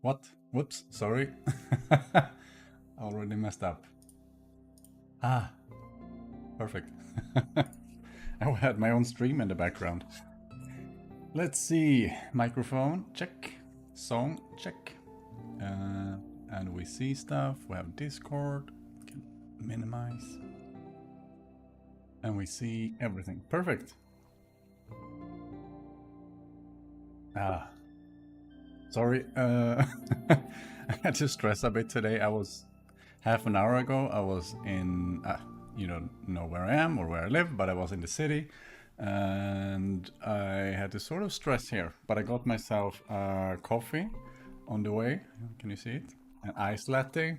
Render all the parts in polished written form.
What? Whoops, sorry. Already messed up. Ah, perfect. I had my own stream in the background. Let's see. Microphone, check. Song, check. And we see stuff. We have Discord. We can minimize. And we see everything. Perfect. Ah. Sorry. I had to stress a bit today. I was half an hour ago. I was in. You don't know where I am or where I live, but I was in the city. And I had to sort of stress here. But I got myself a coffee on the way. Can you see it? An iced latte.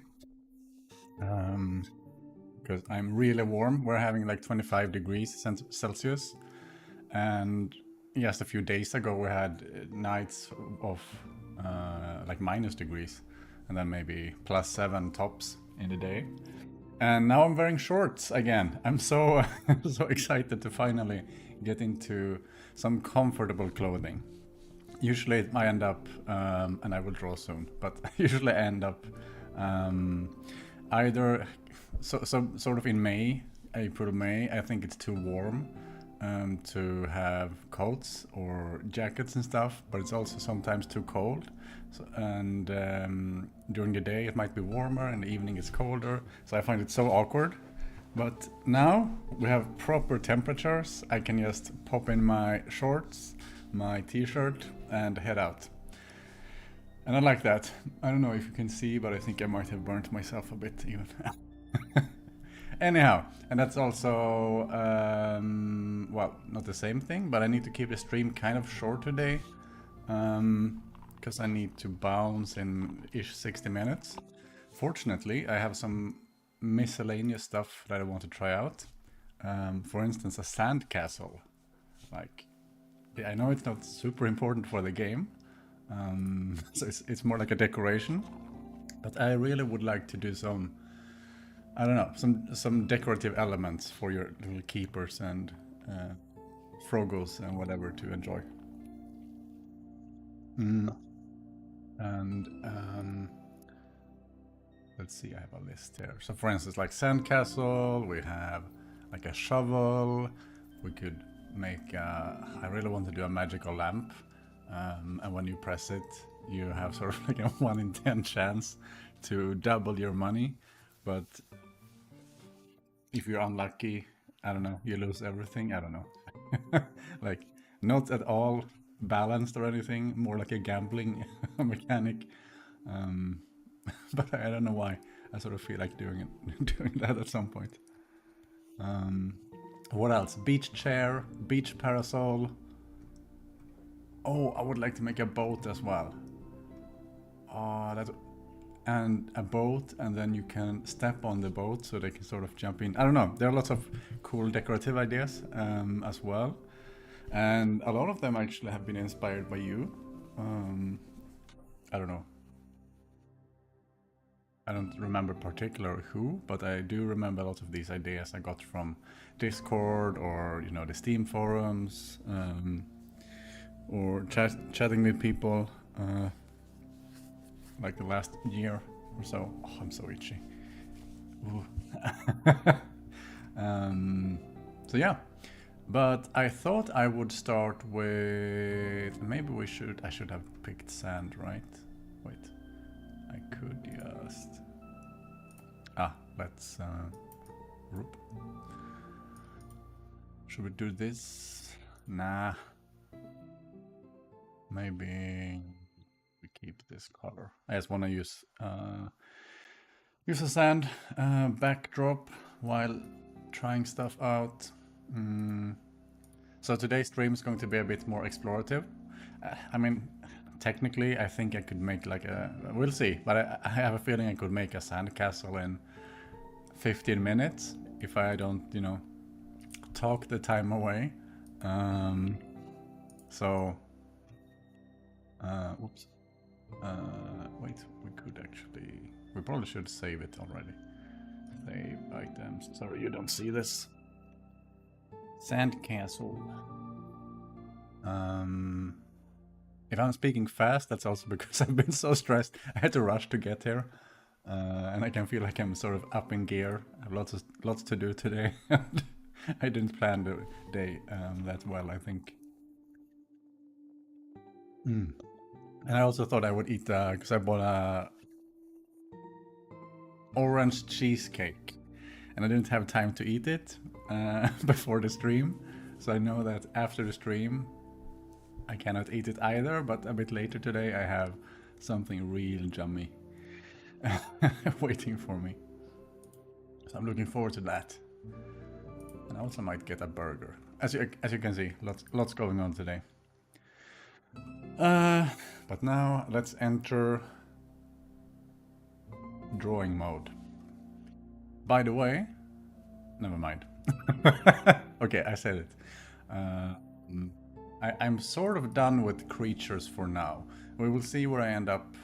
Because I'm really warm. We're having like 25 degrees Celsius. And just a few days ago, we had nights of like minus degrees. And then maybe +7 tops in the day. And now I'm wearing shorts again. I'm so so excited to finally get into some comfortable clothing. Usually I end up, and I will draw soon, but usually I end up either sort of in May, April, May. I think it's too warm to have coats or jackets and stuff, but it's also sometimes too cold. So, and during the day it might be warmer, and the evening it's colder. So I find it so awkward. But now we have proper temperatures. I can just pop in my shorts, my t-shirt, and head out. And I like that. I don't know if you can see, but I think I might have burnt myself a bit even. Anyhow, and that's also, well, not the same thing, but I need to keep the stream kind of short today. Because I need to bounce in ish 60 minutes. Fortunately, I have some miscellaneous stuff that I want to try out. For instance, a sand castle. Like, I know it's not super important for the game, so it's more like a decoration. But I really would like to do some, I don't know, some decorative elements for your little keepers and frogos and whatever to enjoy. And let's see, I have a list here. So for instance, like sandcastle, we have like a shovel. We could make I really want to do a magical lamp. And when you press it, you have sort of like a 1 in 10 chance to double your money. But if you're unlucky, I don't know, you lose everything. I don't know. Like, not at all balanced or anything, more like a gambling mechanic. But I don't know why. I sort of feel like doing that at some point. What else? Beach chair, beach parasol. Oh, I would like to make a boat as well. And a boat, and then you can step on the boat so they can sort of jump in. I don't know. There are lots of cool decorative ideas as well, and a lot of them actually have been inspired by you. I don't know. I don't remember particular who, but I do remember a lot of these ideas I got from Discord or the Steam forums, or chatting with people like the last year or so. Oh, I'm so itchy. So yeah, but I thought I would start with maybe I should have picked sand, right? Wait. I could just... let's... Should we do this? Nah. Maybe we keep this color. I just want to use a sand backdrop while trying stuff out. So today's stream is going to be a bit more explorative. I mean, technically, I think I could make like we'll see, but I have a feeling I could make a sandcastle in 15 minutes if I don't, talk the time away. Whoops. Wait, we probably should save it already. Save items. Sorry, you don't see this. Sandcastle. If I'm speaking fast, that's also because I've been so stressed. I had to rush to get here. And I can feel like I'm sort of up in gear. I have lots to do today. I didn't plan the day that well, I think. And I also thought I would eat, because I bought a orange cheesecake. And I didn't have time to eat it before the stream. So I know that after the stream, I cannot eat it either. But a bit later today, I have something real yummy waiting for me. So I'm looking forward to that. And I also might get a burger. As you can see, lots going on today. But now let's enter drawing mode. By the way, never mind. Okay, I said it. I'm sort of done with creatures for now. We will see where I end up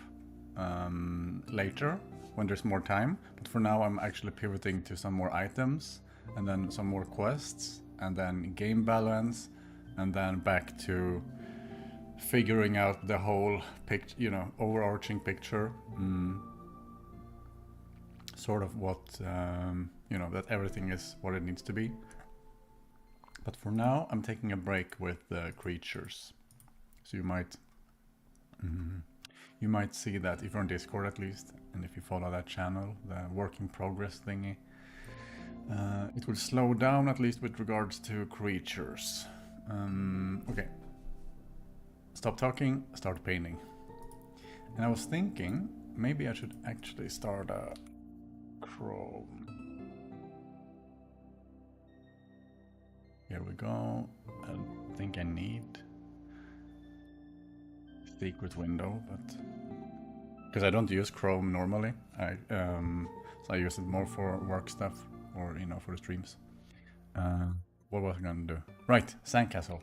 later when there's more time. But for now, I'm actually pivoting to some more items, and then some more quests, and then game balance, and then back to figuring out the whole picture, you know, overarching picture. Sort of what, you know, that everything is what it needs to be. But for now, I'm taking a break with the creatures. So you might see that if you're on Discord at least, and if you follow that channel, the work in progress thingy. It will slow down at least with regards to creatures. Okay. Stop talking, start painting. And I was thinking, maybe I should actually start a Chrome. Here we go. I think I need secret window, but because I don't use Chrome normally, so I use it more for work stuff or, you know, for the streams. What was I gonna do? Right, sandcastle.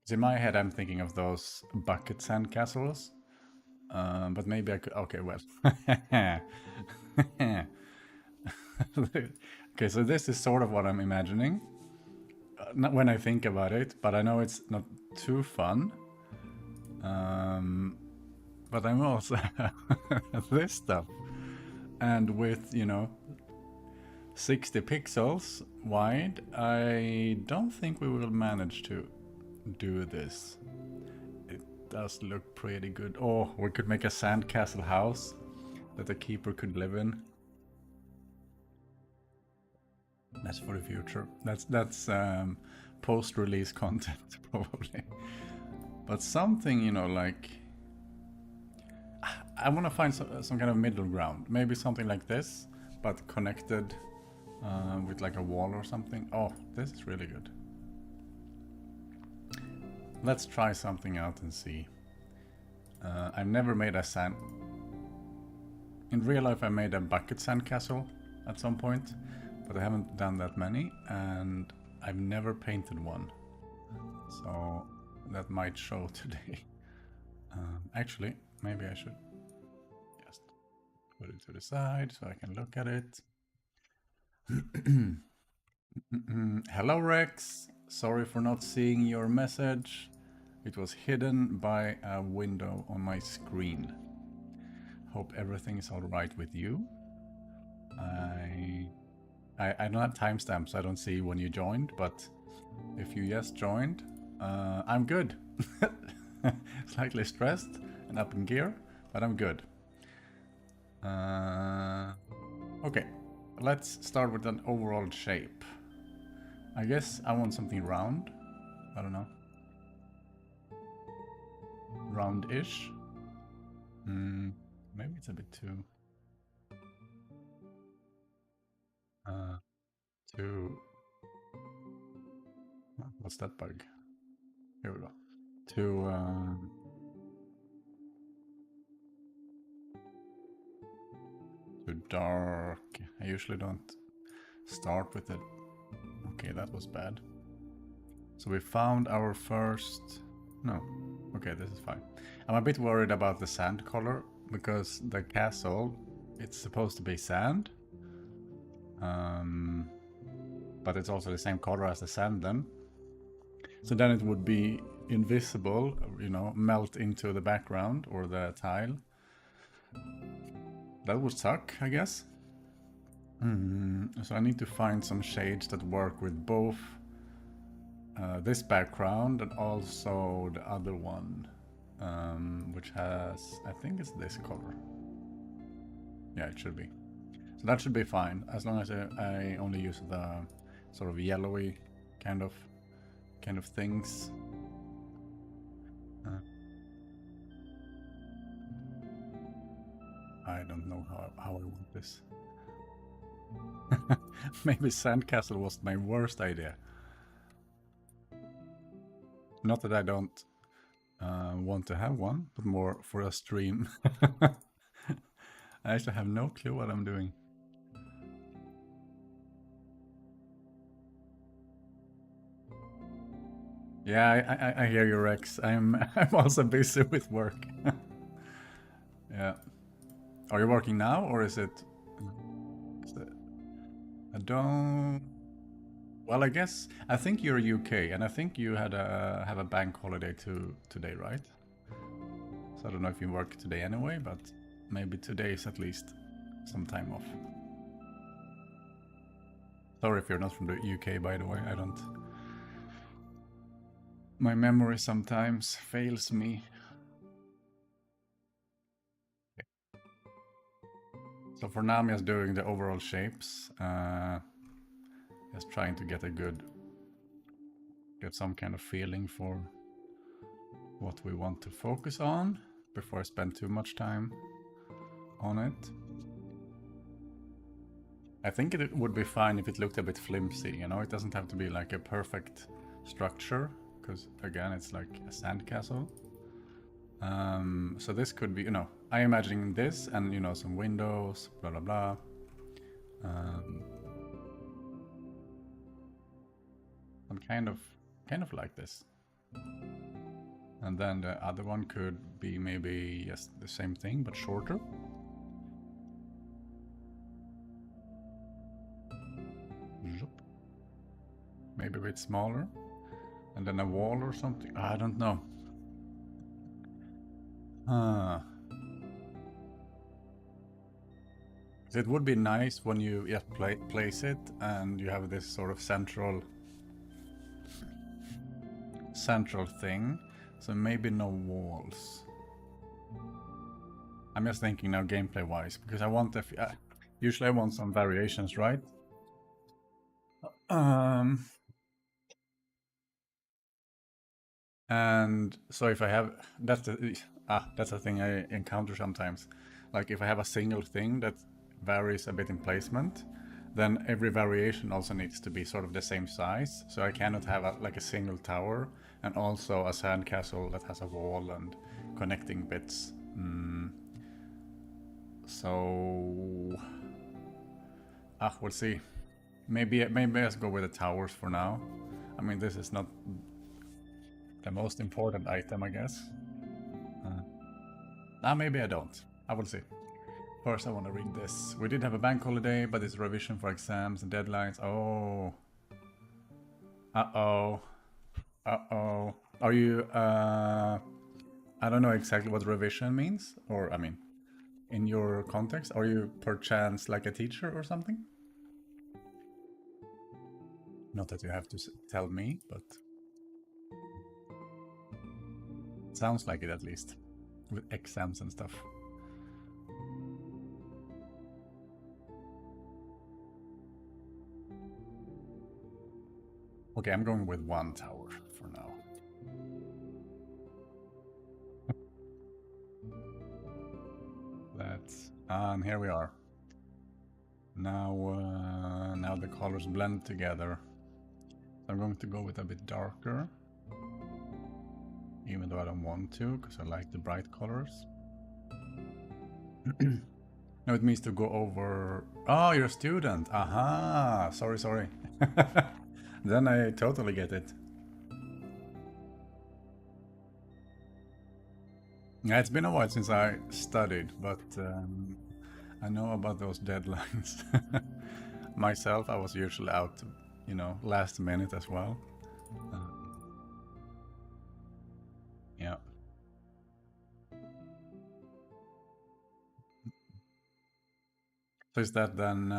So in my head, I'm thinking of those bucket sandcastles, but maybe I could. Okay, well. Okay, so this is sort of what I'm imagining when I think about it, but I know it's not too fun. But I'm also this stuff, and with, you know, 60 pixels wide, I don't think we will manage to do this. It does look pretty good. Oh, we could make a sandcastle house that the keeper could live in. That's for the future. That's post-release content probably. But something, you know, like I want to find some kind of middle ground. Maybe something like this, but connected with like a wall or something. Oh, this is really good. Let's try something out and see. I've never made a sand. In real life, I made a bucket sandcastle at some point, but I haven't done that many, and I've never painted one. So that might show today. Actually, maybe I should just put it to the side so I can look at it. Hello Rex, sorry for not seeing your message. It was hidden by a window on my screen. Hope everything is all right with you. I don't have timestamps, so I don't see when you joined, but if you just joined, I'm good. Slightly stressed and up in gear, but I'm good. Okay, let's start with an overall shape. I guess I want something round. I don't know. Round-ish. Maybe it's a bit too... what's that bug? Here we go. Too dark. I usually don't start with it. Okay, that was bad. So we found our first... No. Okay, this is fine. I'm a bit worried about the sand color, because the castle, it's supposed to be sand. But it's also the same color as the sand then. So then it would be invisible, you know, melt into the background or the tile. That would suck, I guess. So I need to find some shades that work with both this background and also the other one, which has, I think it's this color. Yeah, it should be. So that should be fine, as long as I only use the sort of yellowy kind of things. I don't know how I want this. Maybe sandcastle was my worst idea. Not that I don't want to have one, but more for a stream. I actually have no clue what I'm doing. Yeah, I hear you, Rex. I'm also busy with work. Yeah. Are you working now, or is it? I don't. Well, I think you're UK, and I think you have a bank holiday today, right? So I don't know if you work today anyway, but maybe today is at least some time off. Sorry if you're not from the UK, by the way. I don't. My memory sometimes fails me. So for now, I'm just doing the overall shapes. Just trying to get some kind of feeling for what we want to focus on before I spend too much time on it. I think it would be fine if it looked a bit flimsy, you know, it doesn't have to be like a perfect structure, because again, it's like a sandcastle. So this could be, you know, I'm imagining this and, you know, some windows, blah, blah, blah. I'm kind of like this. And then the other one could be maybe just the same thing, but shorter. Maybe a bit smaller. And then a wall or something. I don't know. It would be nice when you just place it and you have this sort of central thing. So maybe no walls. I'm just thinking now gameplay wise, because I want usually I want some variations, right? And so if I have, that's the thing I encounter sometimes. Like if I have a single thing that varies a bit in placement, then every variation also needs to be sort of the same size. So I cannot have like a single tower and also a sandcastle that has a wall and connecting bits. So we'll see. Maybe let's go with the towers for now. I mean, this is not the most important item, I guess. Maybe I don't. I will see. First, I want to read this. We did have a bank holiday, but it's revision for exams and deadlines. Oh. Uh-oh. Uh-oh. Are you, I don't know exactly what revision means, or, I mean, in your context, are you perchance like a teacher or something? Not that you have to tell me, but it sounds like it at least, with exams and stuff. Okay, I'm going with one tower for now. And here we are. Now the colors blend together. So I'm going to go with a bit darker, even though I don't want to, because I like the bright colors. No, it means to go over. Oh, you're a student. Aha! Sorry. Then I totally get it. Yeah, it's been a while since I studied, but I know about those deadlines. Myself, I was usually out, you know, last minute as well. So is that then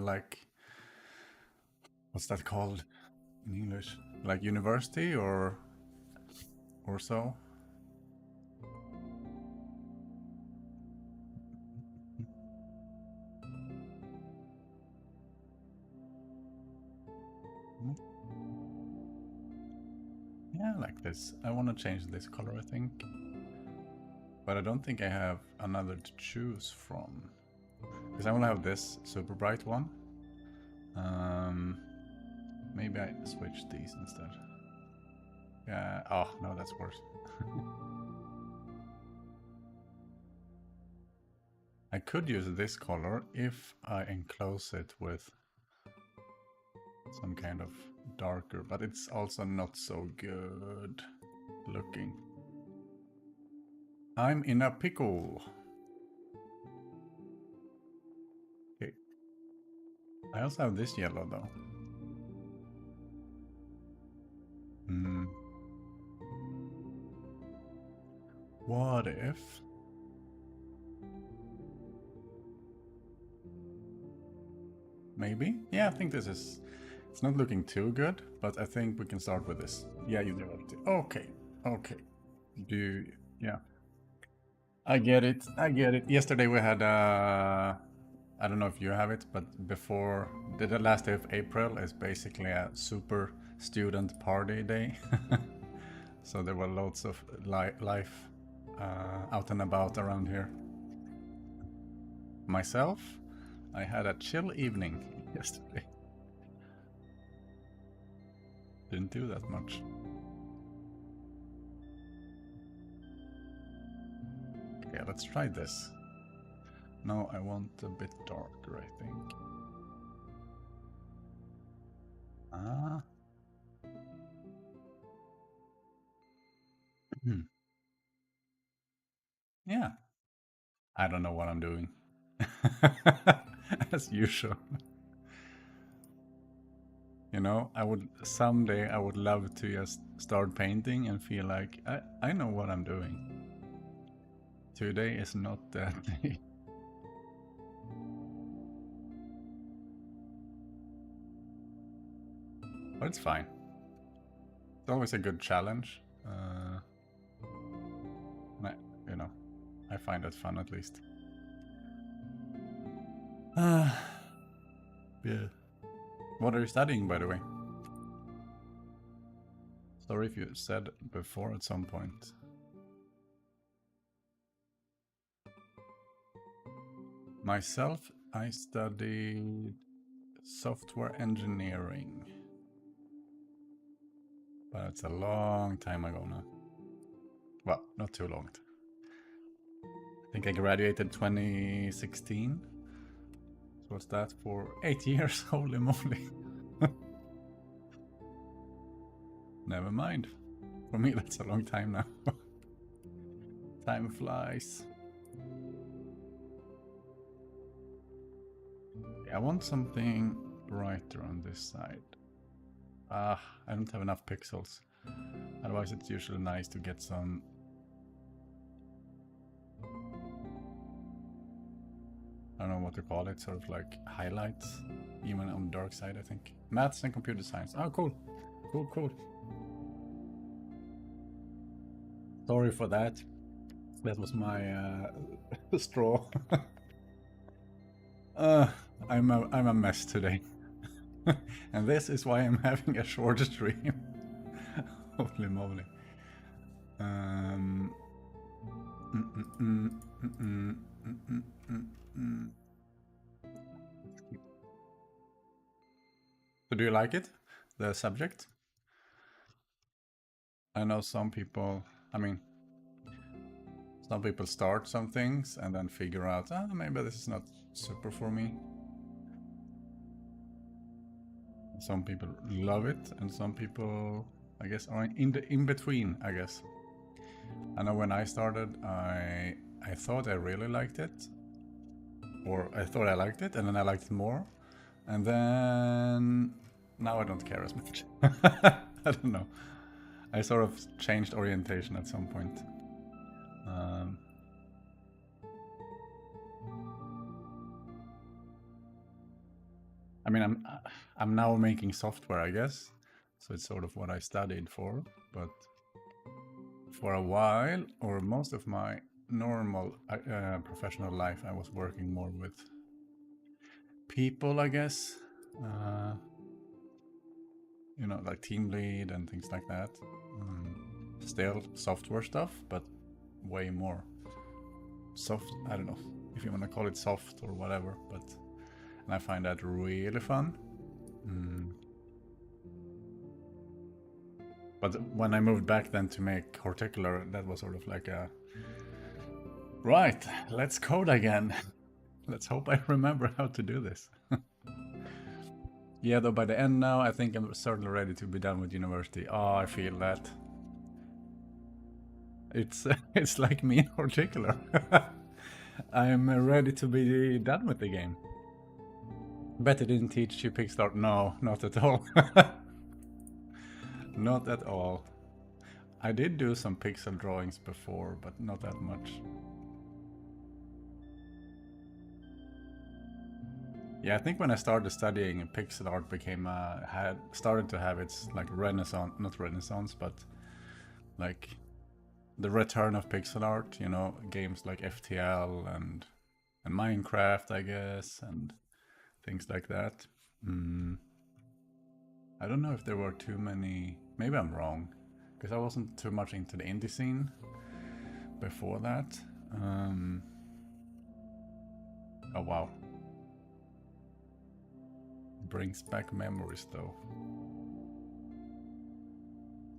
like, what's that called in English? Like university or so? Yeah, like this. I want to change this color, I think. But I don't think I have another to choose from. Because I want to have this super bright one. Maybe I switch these instead. Yeah. Oh, no, that's worse. I could use this color if I enclose it with some kind of darker, but it's also not so good looking. I'm in a pickle. Okay. I also have this yellow though. What if? Maybe? Yeah, I think this is... It's not looking too good, but I think we can start with this. Yeah, you do it. Okay, okay. Yeah. I get it, I get it. Yesterday we had I don't know if you have it, but before the last day of April is basically a super student party day. So there were lots of life out and about around here. Myself, I had a chill evening yesterday. Didn't do that much. Okay, let's try this. No, I want a bit darker, I think. Ah. Yeah. I don't know what I'm doing. As usual. You know, someday I would love to just start painting and feel like I know what I'm doing. Today is not that day. But it's fine. It's always a good challenge. You know, I find it fun at least. Yeah. What are you studying, by the way? Sorry if you said before at some point. Myself, I studied software engineering. But it's a long time ago now. Well, not too long. I think I graduated 2016. So what's that for 8 years? Holy moly. Never mind. For me, that's a long time now. Time flies. I want something brighter on this side. I don't have enough pixels. Otherwise, it's usually nice to get some... I don't know what to call it, sort of like highlights, even on the dark side, I think. Maths and computer science. Oh, cool. Cool, cool. Sorry for that. That was my straw. I'm a mess today. And this is why I'm having a short stream. Holy moly. So do you like it? The subject? I know some people, I mean, some people start some things and then figure out, maybe this is not super for me. Some people love it, and some people, I guess, are in between, I guess. I know when I started, I thought I really liked it. Or I thought I liked it, and then I liked it more. And then now I don't care as much. I don't know. I sort of changed orientation at some point. I mean, I'm now making software, I guess. So it's sort of what I studied for, but for a while, or most of my normal professional life, I was working more with people, I guess. You know, like team lead and things like that. Still software stuff, but way more soft. I don't know if you want to call it soft or whatever, but and I find that really fun. But when I moved back then to make Horticular, that was sort of like a right, let's code again. Let's hope I remember how to do this. Yeah, though by the end now, I think I'm certainly ready to be done with university. Oh, I feel that. It's like me in Horticular. I'm ready to be done with the game. Bet it didn't teach you Pixar. No, not at all. Not at all. I did do some pixel drawings before, but not that much. Yeah, I think when I started studying, pixel art became had started to have its like renaissance, not renaissance, but like the return of pixel art. You know, games like FTL and Minecraft, I guess, and things like that. I don't know if there were too many. Maybe I'm wrong, because I wasn't too much into the indie scene before that. Oh wow. Brings back memories though.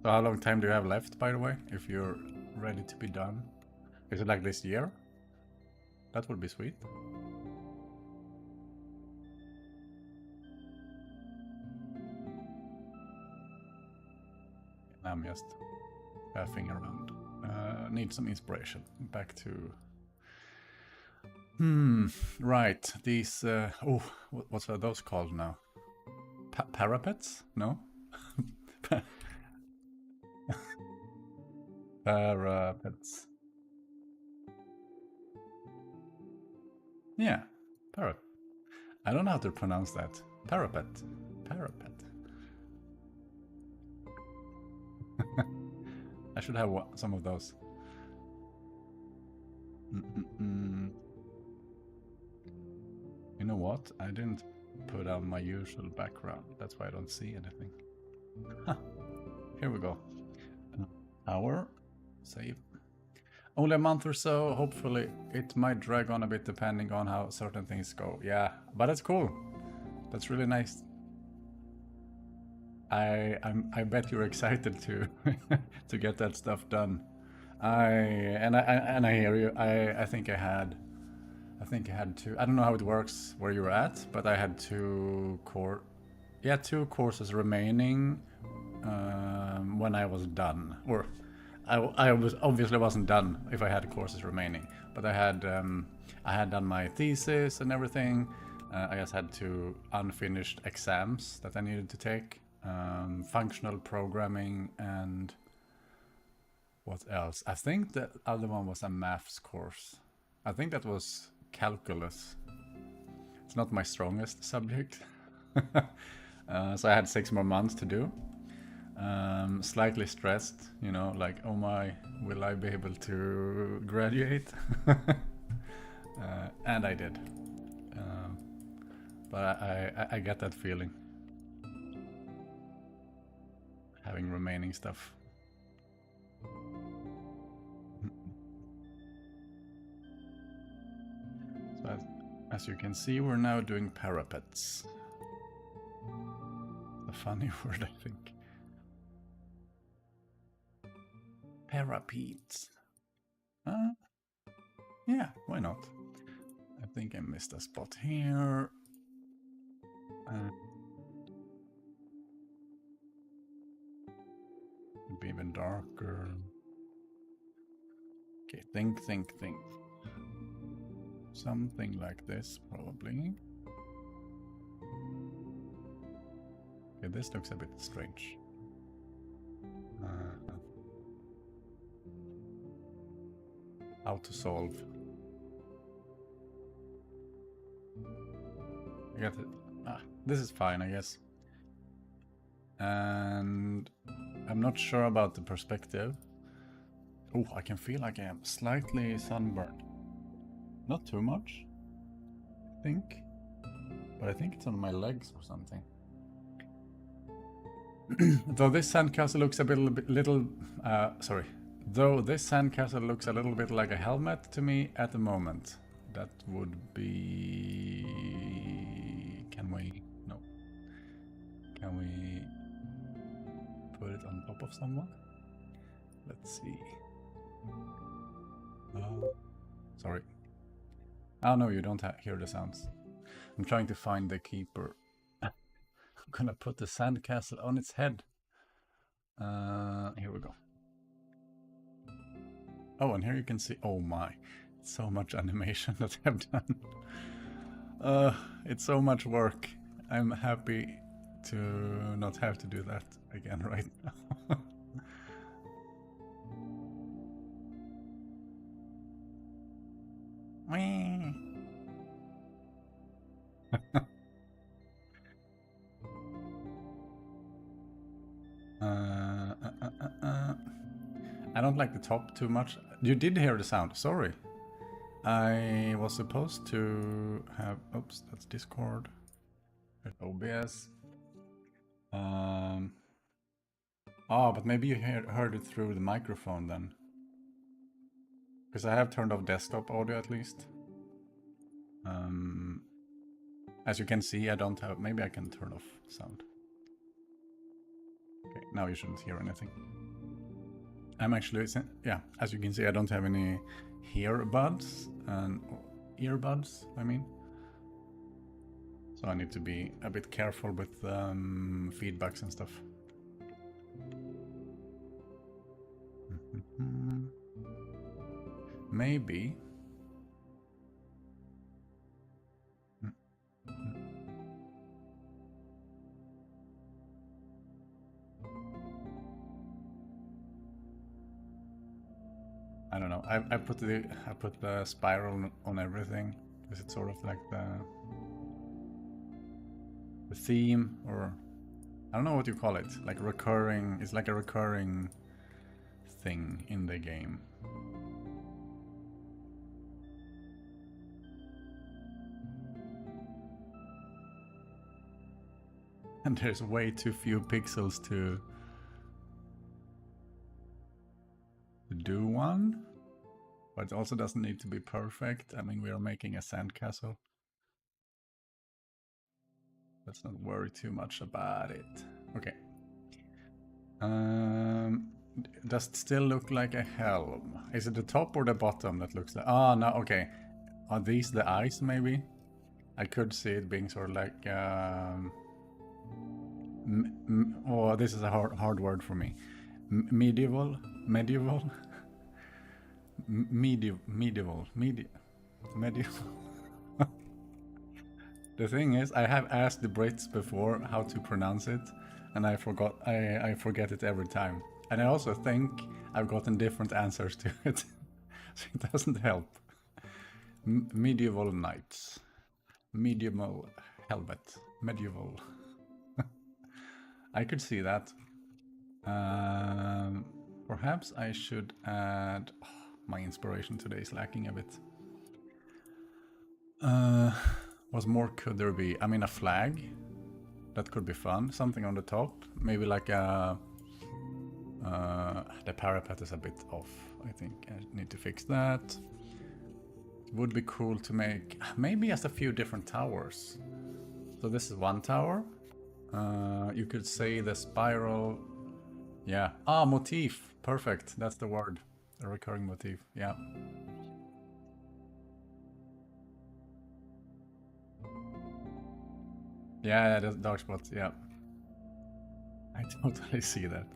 So how long time do you have left, by the way, if you're ready to be done? Is it like this year? That would be sweet. I'm just faffing around. Need some inspiration. Back to... right. These... oh, what's are those called now? Parapets? No? Parapets. Yeah, parrot. I don't know how to pronounce that. Parapet. Parapet. I should have some of those. You know what? I didn't put on my usual background. That's why I don't see anything. Huh. Here we go. Hour. Save. Only a month or so. Hopefully it might drag on a bit depending on how certain things go. Yeah, but that's cool. That's really nice. I bet you're excited to to get that stuff done. I hear you. I think I had two. I don't know how it works where you're at, but I had two courses remaining when I was done. Or I was obviously wasn't done if I had courses remaining, but I had done my thesis and everything. I just had two unfinished exams that I needed to take. Functional programming and what else? I think the other one was a maths course. I think that was calculus. It's not my strongest subject. So I had 6 more months to do. Slightly stressed, you know, like, oh my, will I be able to graduate? And I did. But I get that feeling. Having remaining stuff. So as you can see, we're now doing parapets. A funny word, I think. Parapets. Yeah, why not? I think I missed a spot here. Be even darker. Okay, think. Something like this, probably. Okay, this looks a bit strange. How to solve. I got This is fine, I guess. And I'm not sure about the perspective. Oh, I can feel like I am slightly sunburned. Not too much, I think. But I think it's on my legs or something. Though this sandcastle looks a little Though this sandcastle looks a little bit like a helmet to me at the moment. That would be... Can we... No. Can we put it on top of someone? Let's see. Sorry. Oh no, you don't hear the sounds. I'm trying to find the keeper. I'm gonna put the sandcastle on its head. Here we go. Oh, and here you can see, oh my, so much animation that I've done. It's so much work. I'm happy to not have to do that again right now. I don't like the top too much. You did hear the sound, sorry. I was supposed to have... Oops, that's Discord. There's OBS. Oh, but maybe you heard it through the microphone then. Because I have turned off desktop audio at least. As you can see, I don't have... Maybe I can turn off sound. Okay, now you shouldn't hear anything. I'm actually... Yeah, as you can see, I don't have any earbuds, I mean. So I need to be a bit careful with feedbacks and stuff. Maybe. I don't know. I put the spiral on everything because it's sort of like the theme, or I don't know what you call it. Like recurring. It's like a recurring thing in the game. And there's way too few pixels to do one, but it also doesn't need to be perfect. I mean, we are making a sandcastle. Let's not worry too much about it. Okay. Does it still look like a helm? Is it the top or the bottom that looks like... Oh, no, okay. Are these the eyes, maybe? I could see it being sort of like... oh, this is a hard word for me. Medieval? Medieval? Medieval. The thing is, I have asked the Brits before how to pronounce it, and I forget it every time. And I also think I've gotten different answers to it, so it doesn't help. Medieval knights. Medieval helmet. Medieval. I could see that. Perhaps I should add... Oh, my inspiration today is lacking a bit. What more could there be? I mean, a flag. That could be fun. Something on the top. Maybe like a... the parapet is a bit off. I think I need to fix that. It would be cool to make... Maybe just a few different towers. So this is one tower. You could say the spiral... Yeah. Ah, motif. Perfect. That's the word. A recurring motif. Yeah. Yeah, that's dark spots. Yeah. I totally see that.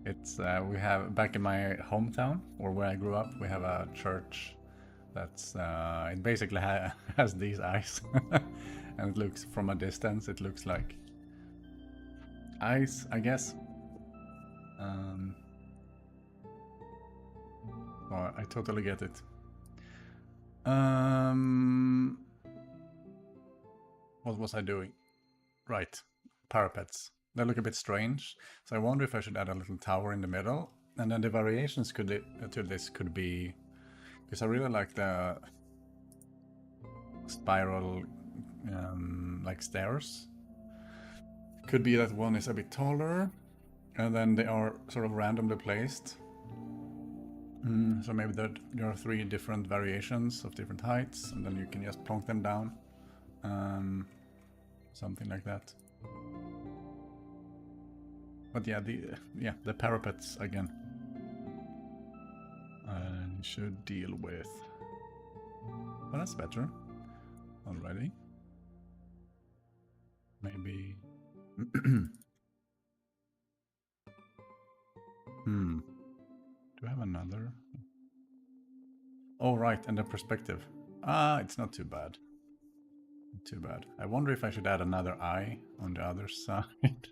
It's we have back in my hometown, or where I grew up, we have a church that's it basically has these eyes. And it looks, from a distance, it looks like eyes, I guess. Well, I totally get it. What was I doing? Right, parapets. They look a bit strange, so I wonder if I should add a little tower in the middle. And then the variations to this could be, because I really like the spiral like stairs. Could be that one is a bit taller, and then they are sort of randomly placed. So maybe there are 3 different variations of different heights, and then you can just plonk them down. Something like that. But yeah, the parapets again. I should deal with. But that's better already. Maybe. Do I have another? Oh, right, and the perspective. It's not too bad. Not too bad. I wonder if I should add another eye on the other side.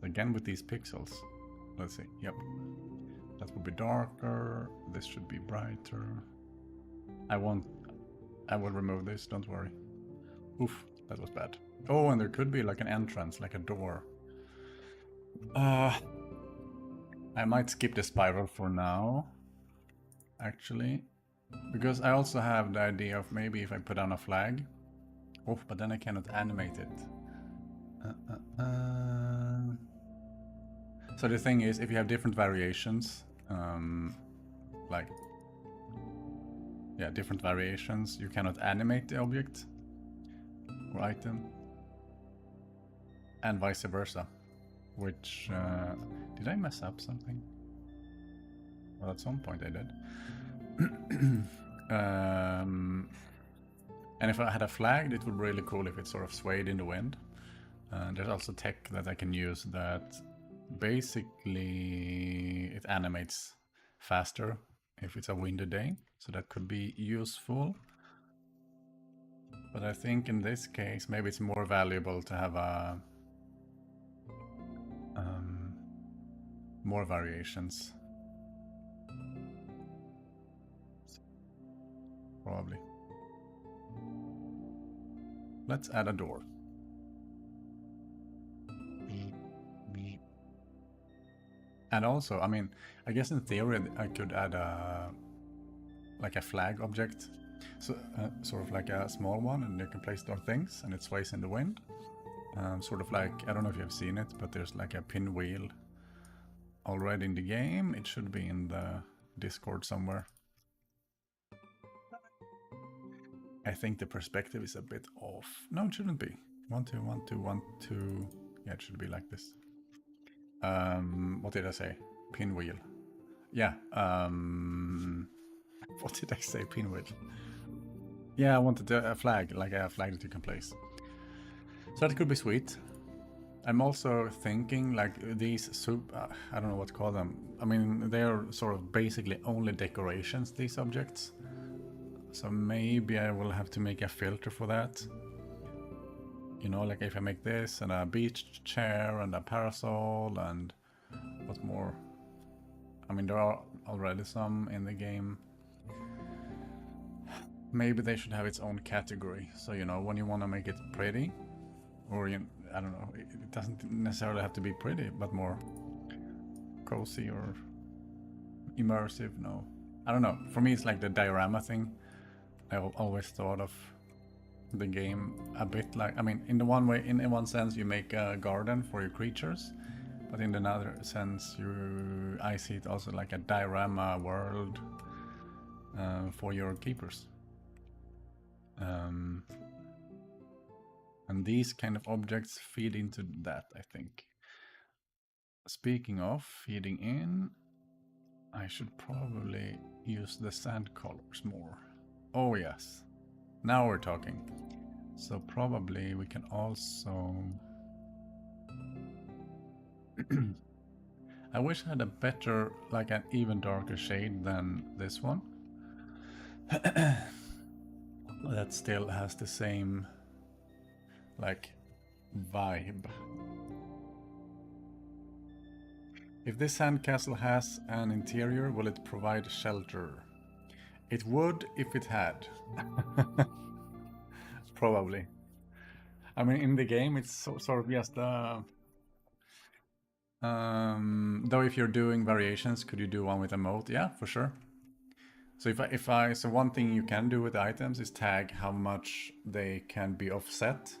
Again with these pixels. Let's see. Yep. That will be darker. This should be brighter. I will remove this, don't worry. Oof, that was bad. Oh, and there could be like an entrance, like a door. I might skip the spiral for now, actually. Because I also have the idea of maybe if I put down a flag. Oh, but then I cannot animate it. So the thing is, if you have different variations, like, yeah, different variations, you cannot animate the object or item, and vice versa. Which, did I mess up something? Well, at some point I did. And if I had a flag, it would be really cool if it sort of swayed in the wind. There's also tech that I can use that basically it animates faster if it's a windy day, so that could be useful. But I think in this case maybe it's more valuable to have a more variations. Probably. Let's add a door. And also, I mean, I guess in theory I could add like a flag object, so sort of like a small one, and you can place there things, and it sways in the wind. Sort of like, I don't know if you've seen it, but there's like a pinwheel already in the game. It should be in the Discord somewhere. I think the perspective is a bit off. No, it shouldn't be. 1, 2, 1, 2, 1, 2. Yeah, it should be like this. What did I say? Pinwheel. Yeah. What did I say? Pinwheel. Yeah, I wanted a flag, like a flag that you can place. So that could be sweet. I'm also thinking like these I don't know what to call them. I mean, they're sort of basically only decorations, these objects. So maybe I will have to make a filter for that. You know, like if I make this and a beach chair and a parasol and what more? I mean, there are already some in the game. Maybe they should have its own category. So, you know, when you want to make it pretty, or I don't know, it doesn't necessarily have to be pretty, but more cozy or immersive. No, I don't know. For me, it's like the diorama thing. I've always thought of the game a bit like, I mean, in one sense you make a garden for your creatures, but in another sense I see it also like a diorama world for your keepers. And these kind of objects feed into that, I think. Speaking of feeding in, I should probably use the sand colors more. Oh yes, now we're talking. So probably we can also... I wish I had a better, like an even darker shade than this one. That still has the same, like, vibe. If this sandcastle has an interior, will it provide shelter? It would if it had. Probably. I mean, in the game, it's sort of just though if you're doing variations, could you do one with a moat? Yeah, for sure. So so one thing you can do with items is tag how much they can be offset.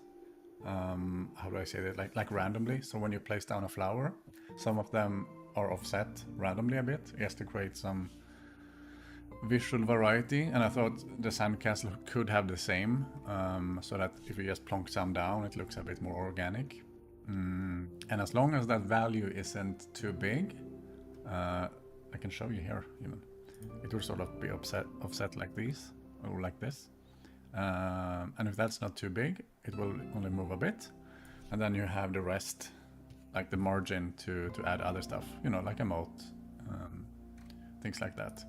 How do I say that? Like randomly. So when you place down a flower, some of them are offset randomly a bit, just to create some visual variety. And I thought the sandcastle could have the same, so that if you just plonk some down, it looks a bit more organic. And as long as that value isn't too big, I can show you here even. It will sort of be offset like these, or like this. And if that's not too big, it will only move a bit. And then you have the rest, like the margin to add other stuff, you know, like a moat, things like that.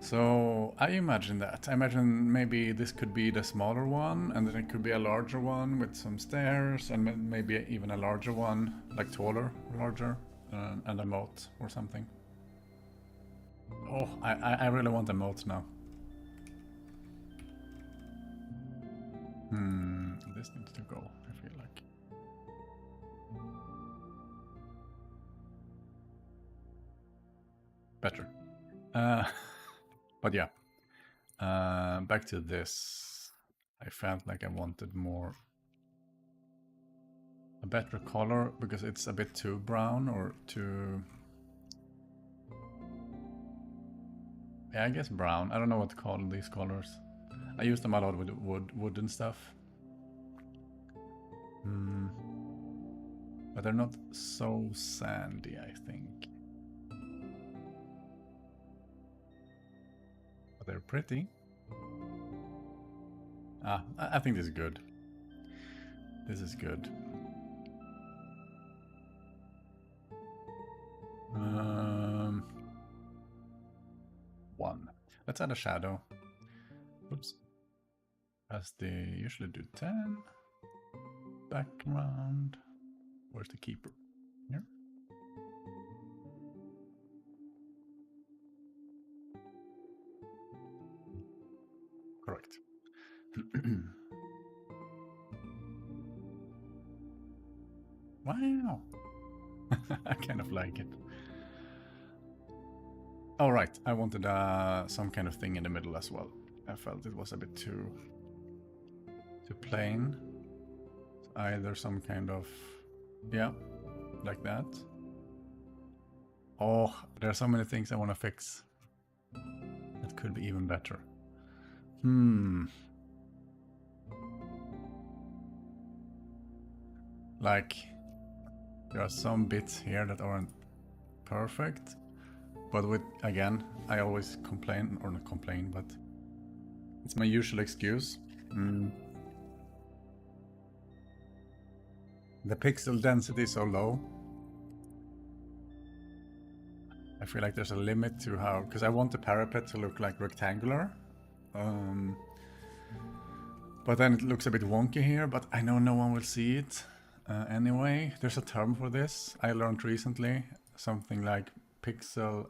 So I imagine that. I imagine maybe this could be the smaller one, and then it could be a larger one with some stairs, and maybe even a larger one, like taller, larger, and a moat or something. Oh, I really want a moat now. This needs to go, I feel like. Better. But yeah. Back to this. I felt like I wanted a better color, because it's a bit too brown or too... Yeah, I guess brown. I don't know what to call these colors. I use them a lot with wood and stuff. But they're not so sandy, I think. But they're pretty. I think this is good. This is good. One. Let's add a shadow. Oops. As they usually do 10. Background. Where's the keeper? Here. Correct. Wow. I kind of like it. All right, I wanted some kind of thing in the middle as well. I felt it was a bit too plain. Either some kind of, yeah, like that. Oh, there are so many things I want to fix. That could be even better. Like, there are some bits here that aren't perfect. But with, again, I always complain, or not complain, but it's my usual excuse. The pixel density is so low. I feel like there's a limit to how, because I want the parapet to look like rectangular. But then it looks a bit wonky here, but I know no one will see it. Anyway, there's a term for this I learned recently. Something like pixel,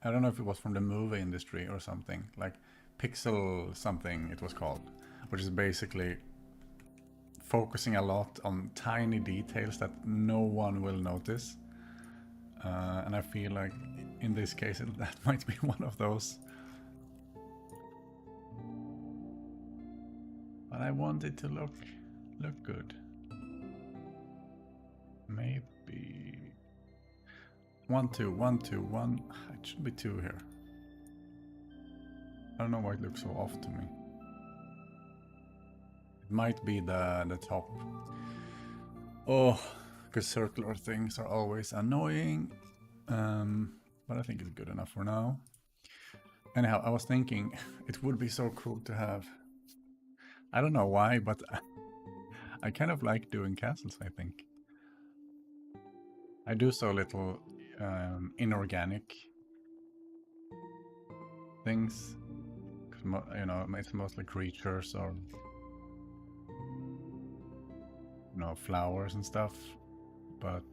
I don't know if it was from the movie industry or something, like pixel something it was called, which is basically focusing a lot on tiny details that no one will notice. And I feel like in this case that might be one of those. But I want it to look good. Maybe 1, 2, 1, 2, 1. It should be 2 here. I don't know why it looks so off to me. It might be the top. Oh, because circular things are always annoying. But I think it's good enough for now. Anyhow, I was thinking it would be so cool to have, I don't know why, but I kind of like doing castles, I think. I do so little inorganic things. You know, it's mostly creatures or, you know, flowers and stuff. But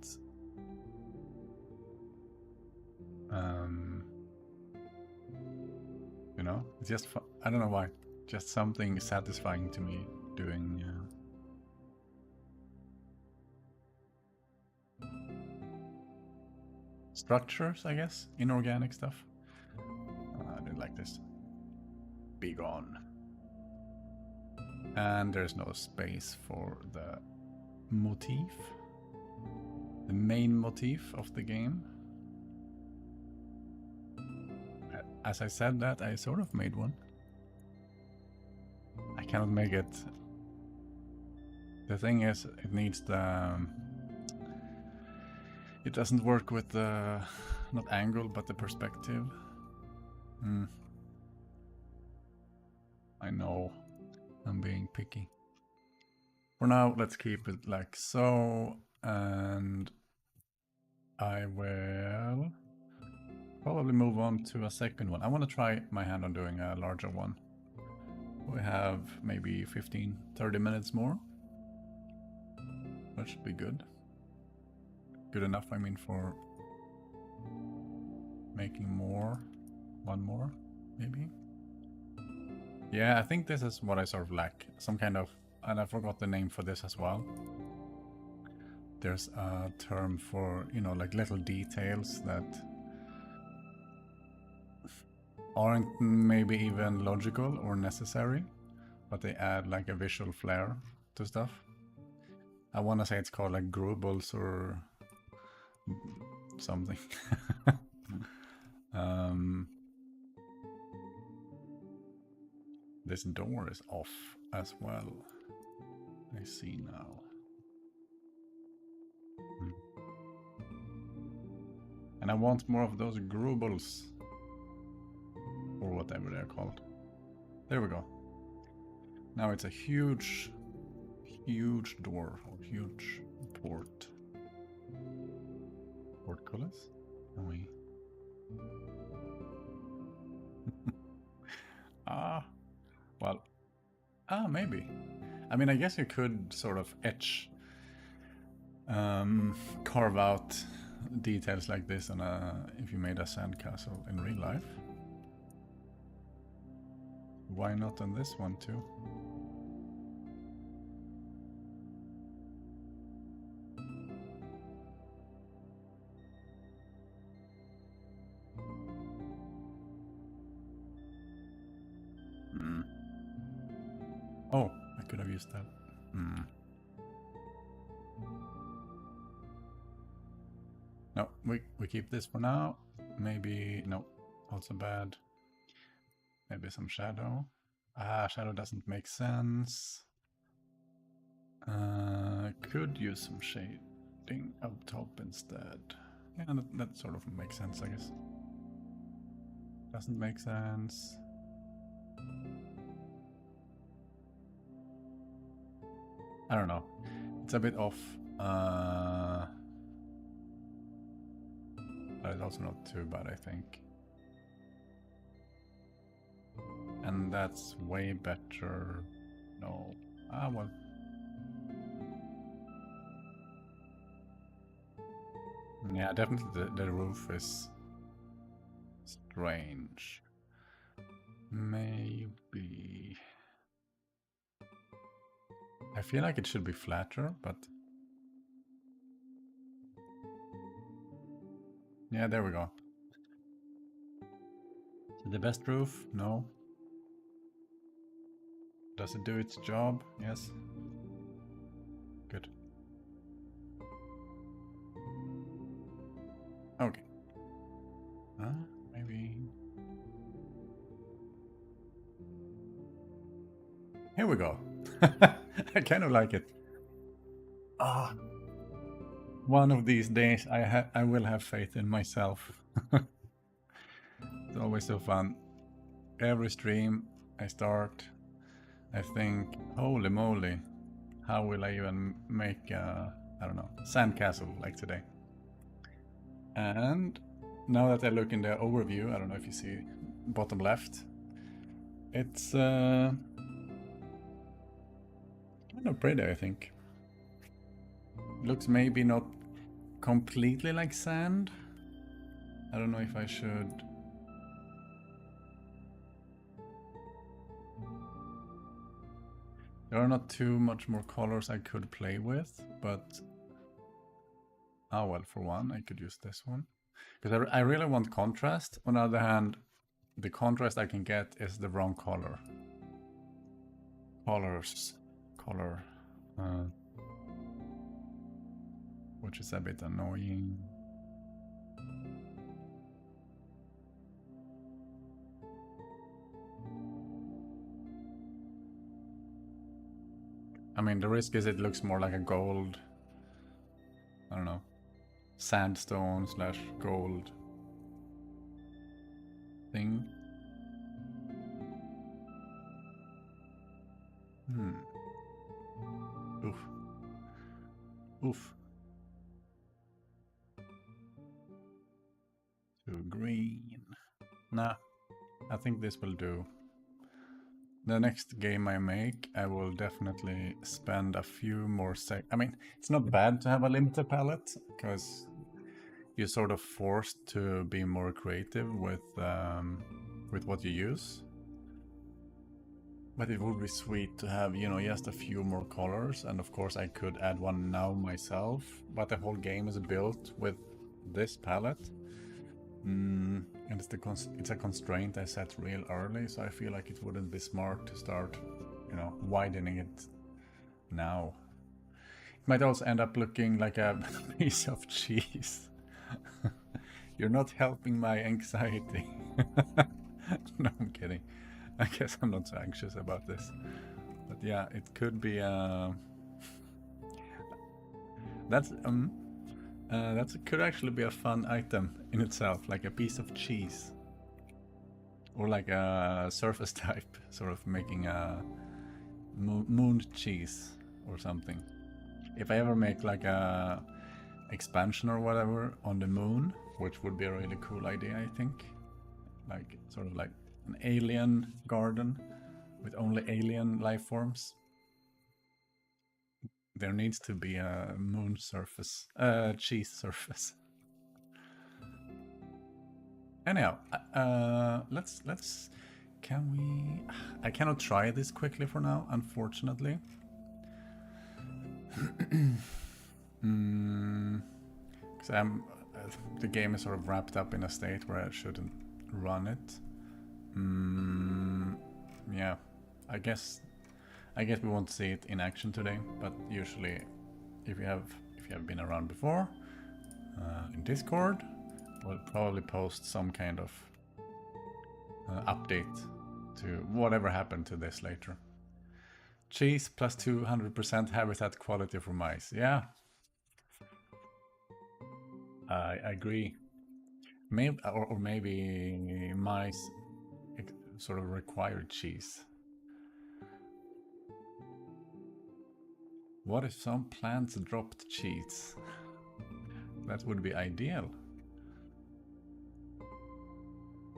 You know, it's just I don't know why, just something satisfying to me doing. Structures, I guess, inorganic stuff. I didn't like this. Be gone. And there's no space for the motif, the main motif of the game. As I said that, I sort of made one. I cannot make it. The thing is, it needs the... It doesn't work with the, not angle, but the perspective. I know, I'm being picky. For now, let's keep it like so, and I will probably move on to a second one. I want to try my hand on doing a larger one. We have maybe 15-30 minutes more. That should be good. Good enough, I mean, for making more. One more, maybe. Yeah, I think this is what I sort of lack. Some kind of, and I forgot the name for this as well. There's a term for, you know, like little details that aren't maybe even logical or necessary, but they add like a visual flair to stuff. I want to say it's called like grubbles or something. This door is off as well. I see now. And I want more of those grubbles. Or whatever they're called. There we go. Now it's a huge, huge door. Or huge port. Portcullis? Oui. Well, maybe. I mean, I guess you could sort of etch, carve out details like this on if you made a sandcastle in real life. Why not on this one too? Oh, I could have used that. No, we keep this for now. Maybe, no, also bad. Maybe some shadow. Shadow doesn't make sense. Could use some shading up top instead. Yeah, that sort of makes sense, I guess. Doesn't make sense. I don't know. It's a bit off. But it's also not too bad, I think. And that's way better. No. Well. Yeah, definitely the roof is strange. Maybe. I feel like it should be flatter, but... Yeah, there we go. Is it the best roof? No. Does it do its job? Yes. Good. Okay. Maybe... Here we go. I kind of like it. One of these days I will have faith in myself. It's always so fun. Every stream I start, I think, holy moly, how will I even make a, I don't know, sandcastle like today? And now that I look in the overview, I don't know if you see bottom left, it's kind of pretty, I think. Looks maybe not completely like sand, I don't know if I should... There are not too much more colors I could play with, but... Oh well, for one, I could use this one. Because I really want contrast. On the other hand, the contrast I can get is the wrong color. Color. Which is a bit annoying. I mean, the risk is it looks more like a gold, I don't know, sandstone / gold thing. Oof. Too green. Nah, I think this will do. The next game I make, I will definitely spend a few more I mean, it's not bad to have a limited palette, because you're sort of forced to be more creative with what you use. But it would be sweet to have, you know, just a few more colors, and of course I could add one now myself, but the whole game is built with this palette. And it's a constraint I set real early, so I feel like it wouldn't be smart to start, you know, widening it now. It might also end up looking like a piece of cheese. You're not helping my anxiety. No, I'm kidding. I guess I'm not so anxious about this. But yeah, it could be that could actually be a fun item in itself, like a piece of cheese. Or like a surface type, sort of making a mooned cheese or something. If I ever make like a expansion or whatever on the moon, which would be a really cool idea, I think. Like, sort of like an alien garden with only alien life forms. There needs to be a moon surface, cheese surface. Anyhow, can we... I cannot try this quickly for now, unfortunately. Because the game is sort of wrapped up in a state where I shouldn't run it. Yeah, I guess we won't see it in action today, but usually if you have been around before in Discord, we'll probably post some kind of update to whatever happened to this later. Cheese plus 200% habitat quality for mice. Yeah, I agree. Maybe or maybe mice sort of require cheese. What if some plants dropped cheese? That would be ideal.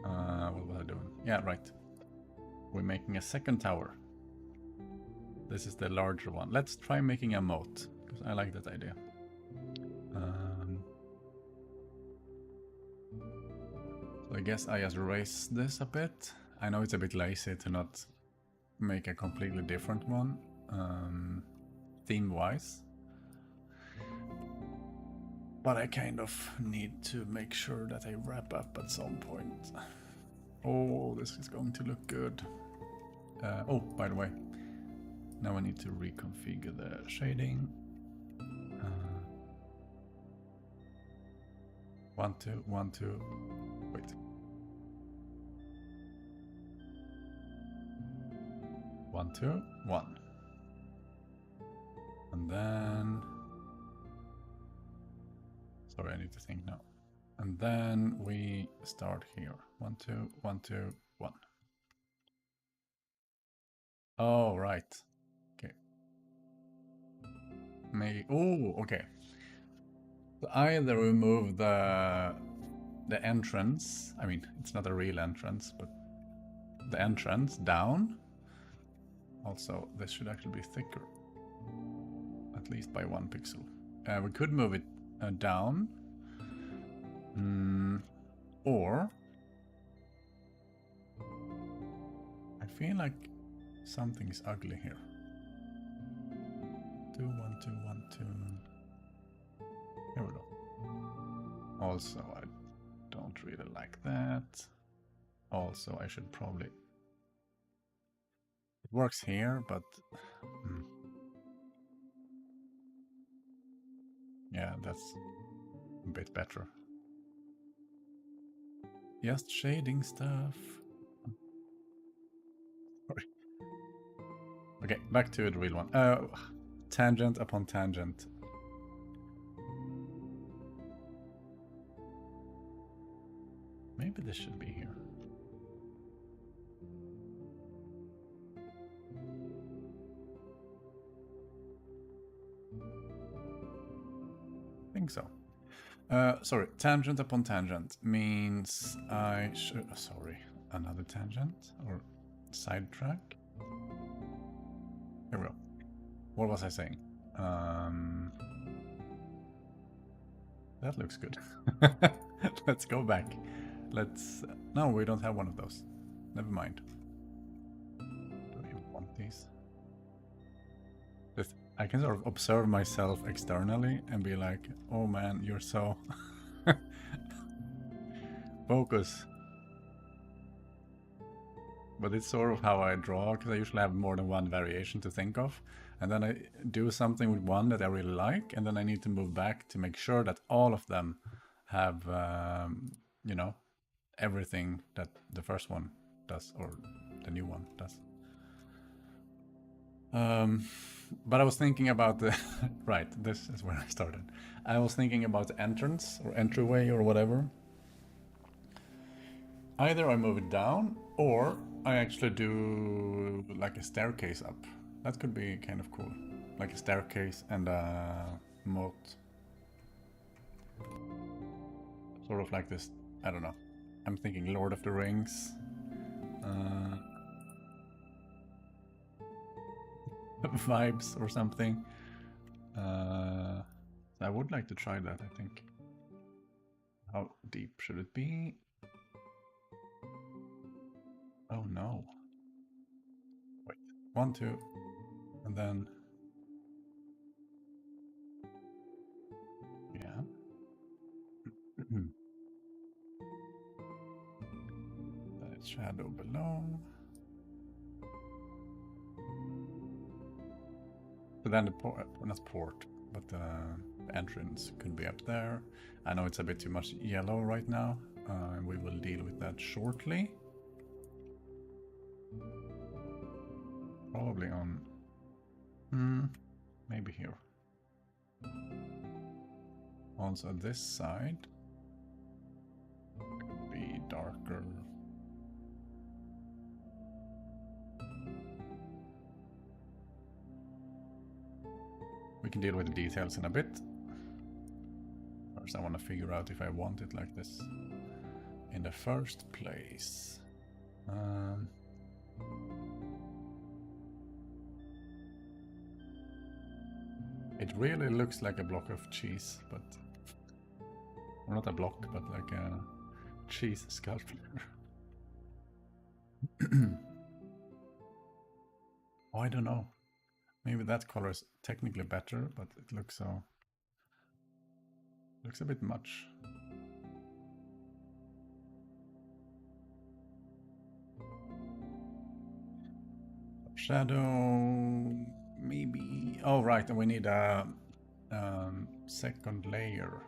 What was I doing? Yeah, right. We're making a second tower. This is the larger one. Let's try making a moat, because I like that idea. So I guess I just raise this a bit. I know it's a bit lazy to not make a completely different one, theme-wise. But I kind of need to make sure that I wrap up at some point. Oh, this is going to look good. Oh, by the way, now I need to reconfigure the shading. 1, 2, 1, 2. Wait. One, 2, 1. And then... Sorry, I need to think now. And then we start here. 1, 2, 1, 2, 1. Oh, right. Okay. Maybe... Oh, okay. So either remove the entrance. I mean, it's not a real entrance, but the entrance down. Also, this should actually be thicker. At least by 1 pixel. We could move it down. Or I feel like something is ugly here. 2, 1, 2, 1, 2. Here we go. Also, I don't really like that. Also, I should probably... It works here, but... Yeah, that's a bit better. Just shading stuff. Sorry. Okay, back to the real one. Tangent upon tangent. Maybe this should be here. I think so. Sorry, tangent upon tangent means I should... sorry, another tangent or sidetrack. Here we go. What was I saying? That looks good. Let's go back. Let's... No, we don't have one of those. Never mind. Do I even want these? I can sort of observe myself externally and be like, oh man, you're so... Focus. But it's sort of how I draw, because I usually have more than one variation to think of. And then I do something with one that I really like, and then I need to move back to make sure that all of them have, you know, everything that the first one does, or the new one does. But I was thinking about the... right, this is where I started. I was thinking about the entrance, or entryway, or whatever. Either I move it down, or I actually do like a staircase up. That could be kind of cool. Like a staircase and a moat. Sort of like this, I don't know. I'm thinking Lord of the Rings. Vibes or something. I would like to try that, I think. How deep should it be? Oh no. Wait, 1, 2, and then... Yeah. Then it's shadow below. So then the port, not port, but the entrance could be up there. I know it's a bit too much yellow right now, and we will deal with that shortly. Probably on... maybe here. Also this side could be darker. We can deal with the details in a bit. First I want to figure out if I want it like this in the first place. It really looks like a block of cheese, but... Or not a block, but like a cheese sculpture. Oh, I don't know. Maybe that color is technically better, but it looks so... Looks a bit much. Shadow... Maybe... Oh, right, and we need a second layer.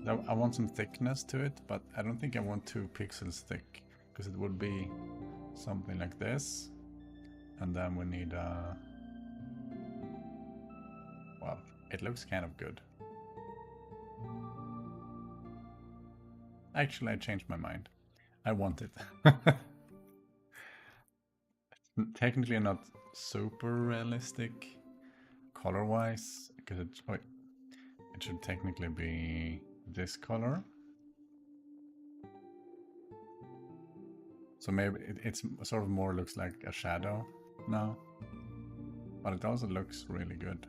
I want some thickness to it, but I don't think I want 2 pixels thick, because it would be something like this. And then we need a... Well, it looks kind of good. Actually, I changed my mind. I want it. Technically not super realistic color-wise, because it should technically be this color. So maybe it's sort of more looks like a shadow now, but it also looks really good.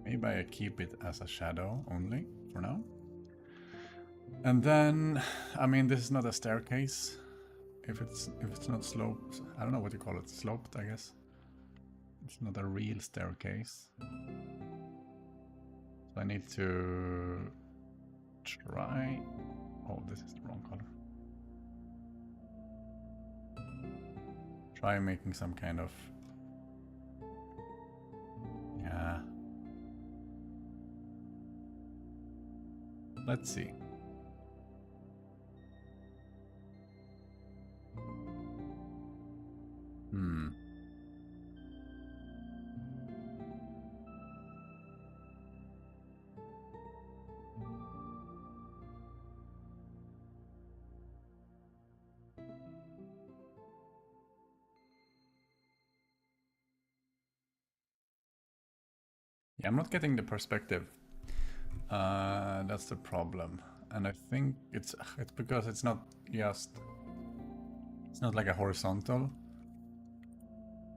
Maybe I keep it as a shadow only for now. And then, I mean, this is not a staircase. If it's not sloped, I don't know what you call it, sloped, I guess. It's not a real staircase. So I need to try. Oh, this is the wrong color. Try making some kind of. Yeah. Let's see. Yeah, I'm not getting the perspective. That's the problem. And I think it's because it's not like a horizontal.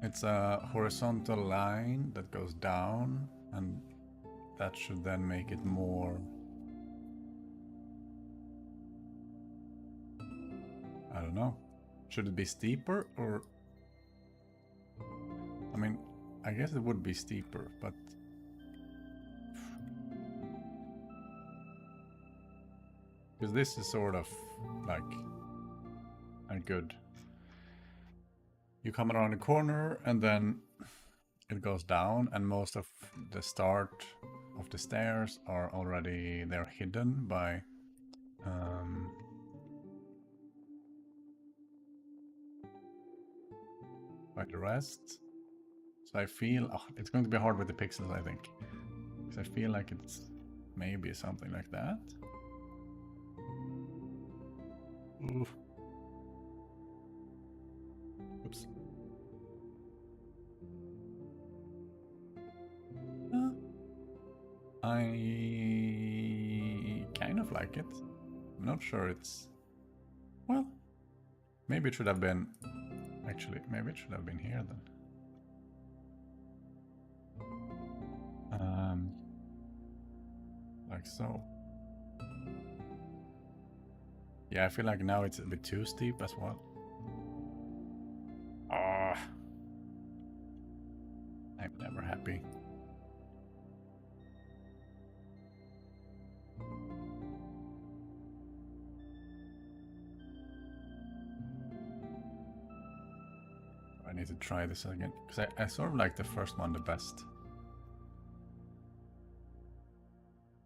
It's a horizontal line that goes down, and that should then make it more. I don't know. Should it be steeper or? I mean, I guess it would be steeper, but. Because this is sort of like a good. You come around the corner and then it goes down, and most of the start of the stairs are already, they're hidden by the rest. So I feel it's going to be hard with the pixels, I think, because I feel like it's maybe something like that. Ooh. Oops. I kind of like it. I'm not sure it's. Well, maybe it should have been. Actually, maybe it should have been here then. Like so. Yeah, I feel like now it's a bit too steep as well. I'm never happy. I need to try this again, because I sort of like the first one the best.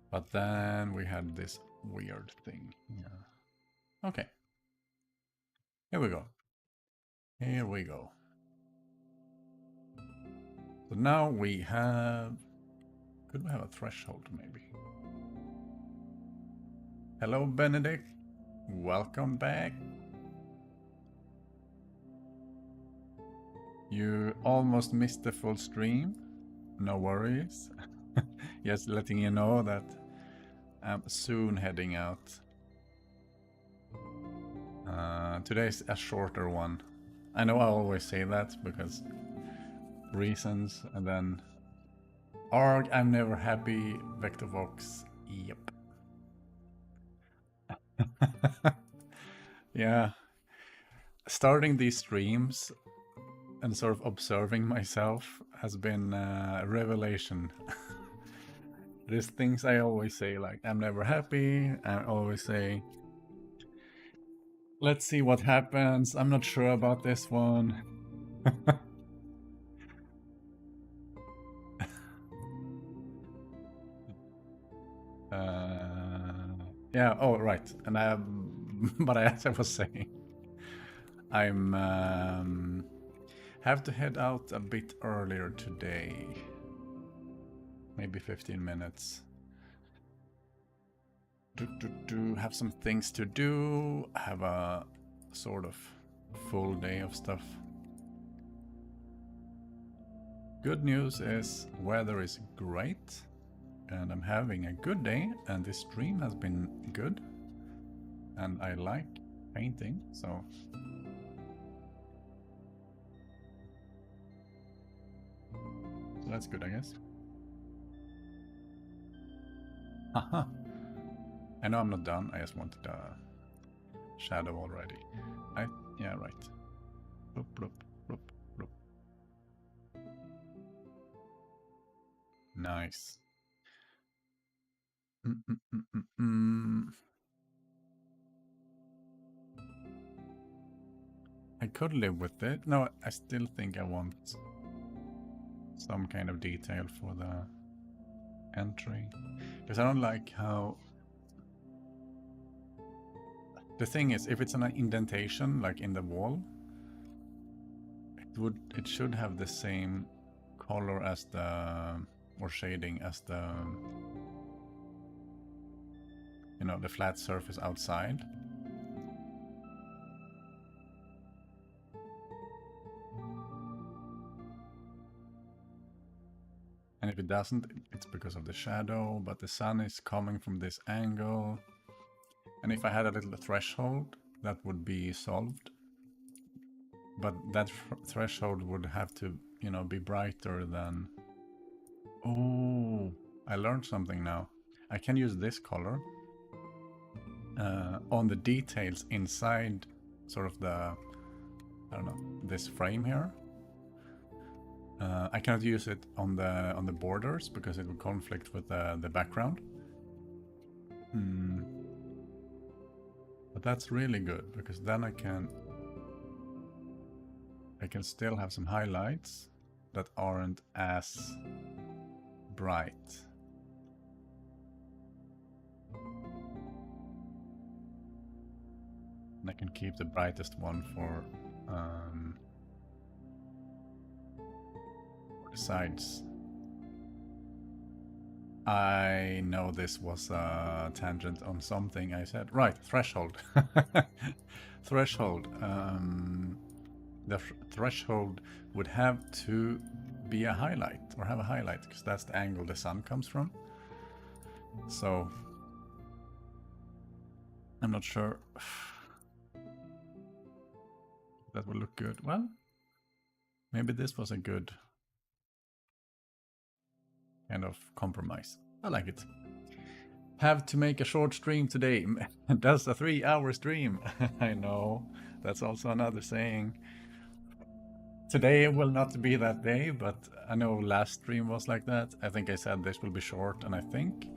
But then we had this weird thing. Yeah. Okay. Here we go. Here we go. So now we have. Could we have a threshold maybe? Hello, Benedict. Welcome back. You almost missed the full stream. No worries. Just letting you know that I'm soon heading out. Today's a shorter one. I know I always say that because reasons, and then Arg, I'm never happy, Vectorvox, yep. Yeah. Starting these streams and sort of observing myself has been a revelation. There's things I always say, like, I'm never happy. I always say, let's see what happens. I'm not sure about this one. Yeah, oh, right. And but as I was saying, I'm have to head out a bit earlier today. Maybe 15 minutes. Have some things to do. Have a sort of full day of stuff. Good news is weather is great and I'm having a good day, and this stream has been good and I like painting, so that's good, I guess. Haha. I know I'm not done. I just wanted a shadow already. Yeah, right. Bloop, bloop, bloop, bloop. Nice. I could live with it. No, I still think I want some kind of detail for the entry. Because I don't like how... The thing is, if it's an indentation, like in the wall, it should have the same color as the... or shading as the... you know, the flat surface outside. And if it doesn't, it's because of the shadow, but the sun is coming from this angle. And if I had a little threshold, that would be solved. But that threshold would have to, you know, be brighter than... Oh, I learned something now. I can use this color on the details inside sort of the, I don't know, this frame here. I cannot use it on the borders because it will conflict with the background. But that's really good because then I can still have some highlights that aren't as bright. And I can keep the brightest one for the sides. I know this was a tangent on something I said. Right, threshold. Threshold. The threshold would have to be a highlight, or have a highlight, because that's the angle the sun comes from. So, I'm not sure that will look good. Well, maybe this was a good kind of compromise. I like it. Have to make a short stream today. That's a 3-hour stream. I know. That's also another saying. Today will not be that day, but I know last stream was like that. I think I said this will be short, and I think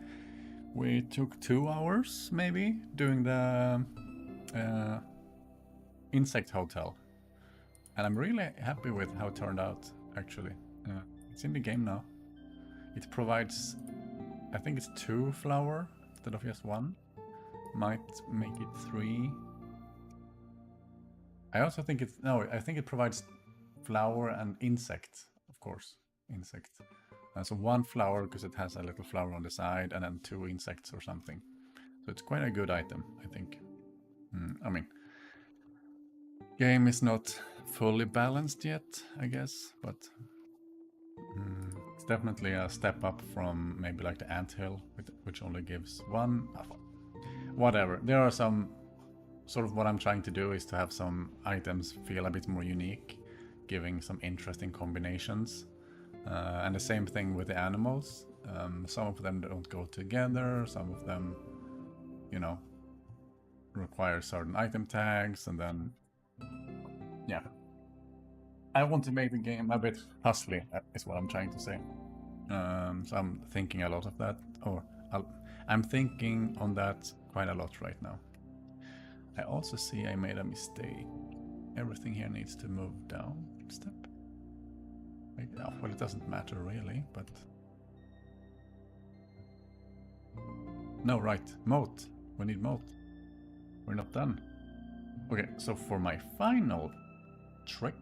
we took 2 hours, maybe, doing the insect hotel. And I'm really happy with how it turned out, actually. It's in the game now. It provides, I think it's 2 flower instead of just 1. Might make it 3. I also think it's, no, I think it provides flower and insect, of course, insect. So 1 flower because it has a little flower on the side, and then 2 insects or something. So it's quite a good item, I think. I mean, game is not fully balanced yet, I guess, but it's definitely a step up from maybe like the anthill, which only gives 1. Whatever. There are some, sort of what I'm trying to do is to have some items feel a bit more unique, giving some interesting combinations. And the same thing with the animals. Some of them don't go together, some of them, you know, require certain item tags, and then, yeah. I want to make the game a bit puzzly, is what I'm trying to say. So I'm thinking a lot of that, or I'm thinking on that quite a lot right now. I also see I made a mistake. Everything here needs to move down a step. Well, it doesn't matter really, but... No, right, moat. We need moat. We're not done. Okay, so for my final trick...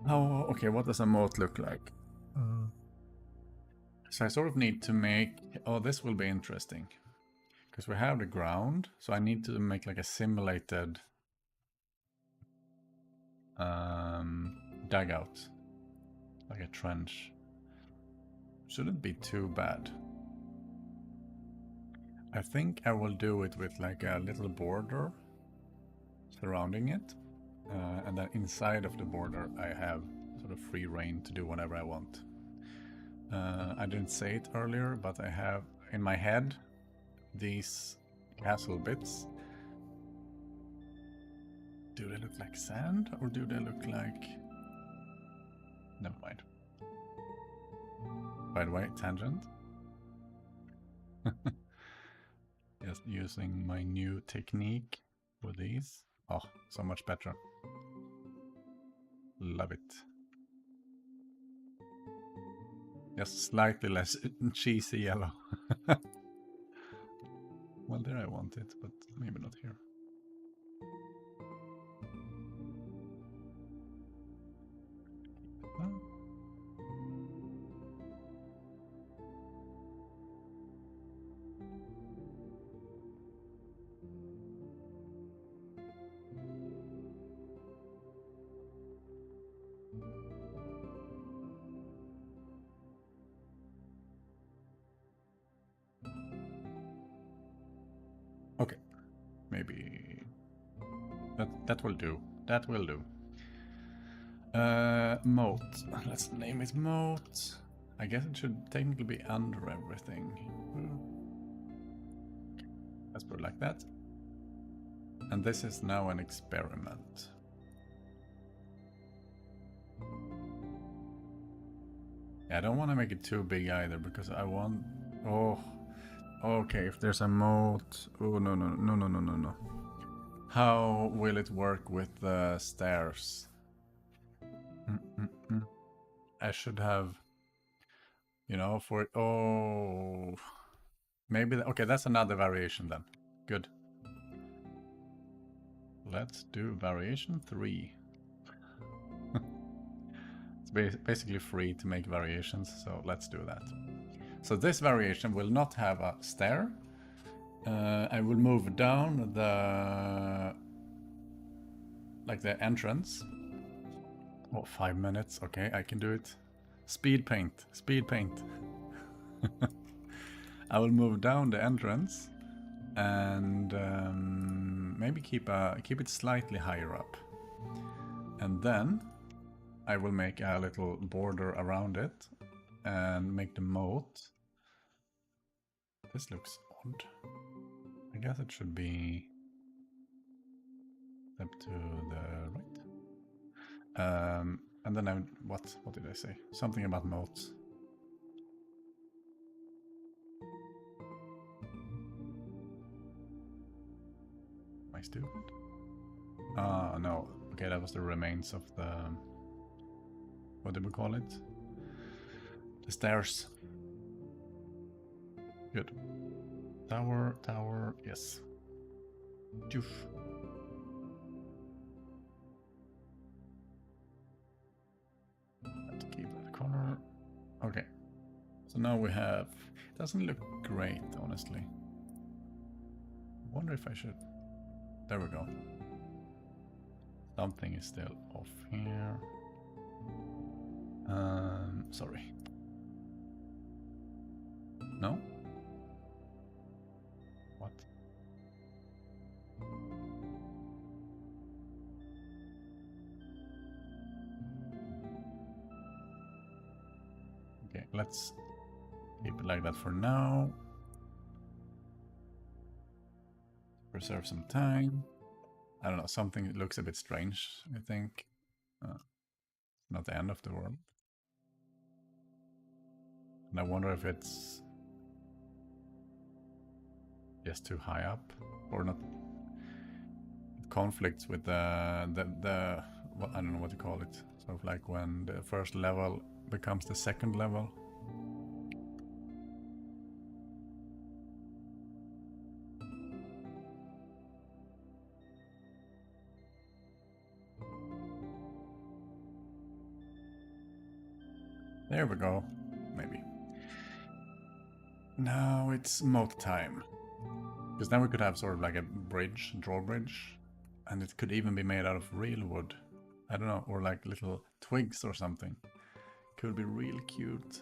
Oh, okay, what does a moat look like? So I sort of need to make... Oh, this will be interesting. Because we have the ground, so I need to make like a simulated dugout. Like a trench. Shouldn't be too bad. I think I will do it with like a little border surrounding it. And then inside of the border I have sort of free reign to do whatever I want. I didn't say it earlier, but I have in my head, these castle bits, do they look like sand or do they look like... Never mind. By the way, tangent. Just using my new technique for these. Oh, so much better. Love it. Just slightly less cheesy yellow. Well, there I want it, but maybe not here. Okay, maybe that will do. That will do. Moat. Let's name it moat. I guess it should technically be under everything. Let's put it like that. And this is now an experiment. Yeah, I don't want to make it too big either because I want... Oh, okay, if there's a moat... Oh, no. How will it work with the stairs? I should have... You know, for... Oh... Maybe... Okay, that's another variation then. Good. Let's do variation 3. It's basically free to make variations, so let's do that. So this variation will not have a stair. I will move down the... like the entrance. Oh, 5 minutes. Okay, I can do it. Speed paint. Speed paint. I will move down the entrance and maybe keep it slightly higher up. And then I will make a little border around it and make the moat. This looks odd. I guess it should be up to the right. And then what did I say? Something about moats. Am I stupid? Ah, no. Okay, that was the remains of the... What did we call it? The stairs. Good. Tower, yes. Doof. Have to keep that corner. Okay. So now we have... It doesn't look great, honestly. I wonder if I should... There we go. Something is still off here. Sorry. No? What? Okay, let's keep it like that for now. Preserve some time. I don't know, something looks a bit strange, I think. Not the end of the world. And I wonder if it's just too high up or not. It conflicts with the well, I don't know what you call it. Sort of like when the first level becomes the second level. There we go. Maybe. Now it's moat time. Because then we could have sort of like a bridge, drawbridge. And it could even be made out of real wood. I don't know, or like little twigs or something. Could be real cute.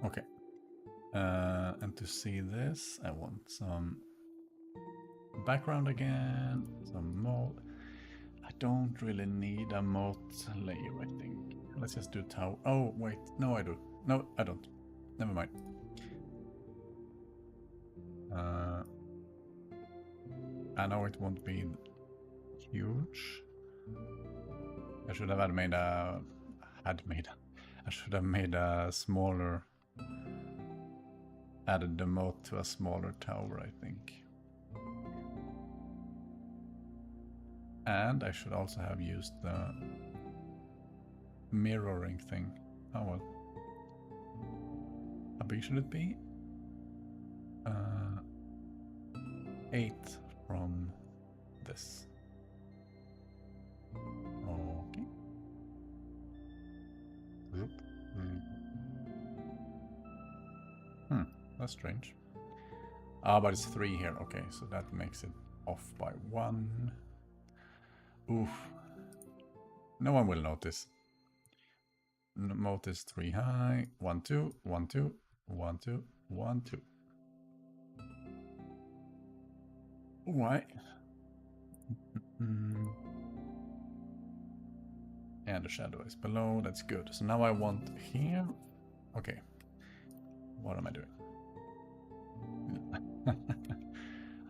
Okay. And to see this, I want some background again, some mold. I don't really need a moat layer, I think. Let's just do tower. Oh, wait. No, I do. No, I don't. Never mind. I know it won't be huge. I should have made a... I should have made a smaller... Added the moat to a smaller tower, I think. And I should also have used the mirroring thing. Oh well. How big should it be? 8 from this. Okay. That's strange. Ah, but it's 3 here. Okay, so that makes it off by 1. Oof. No one will notice. Moat is 3 high. 1, 2, 1, 2, 1, 2, 1, 2. Why? And the shadow is below. That's good. So now I want here. Okay. What am I doing?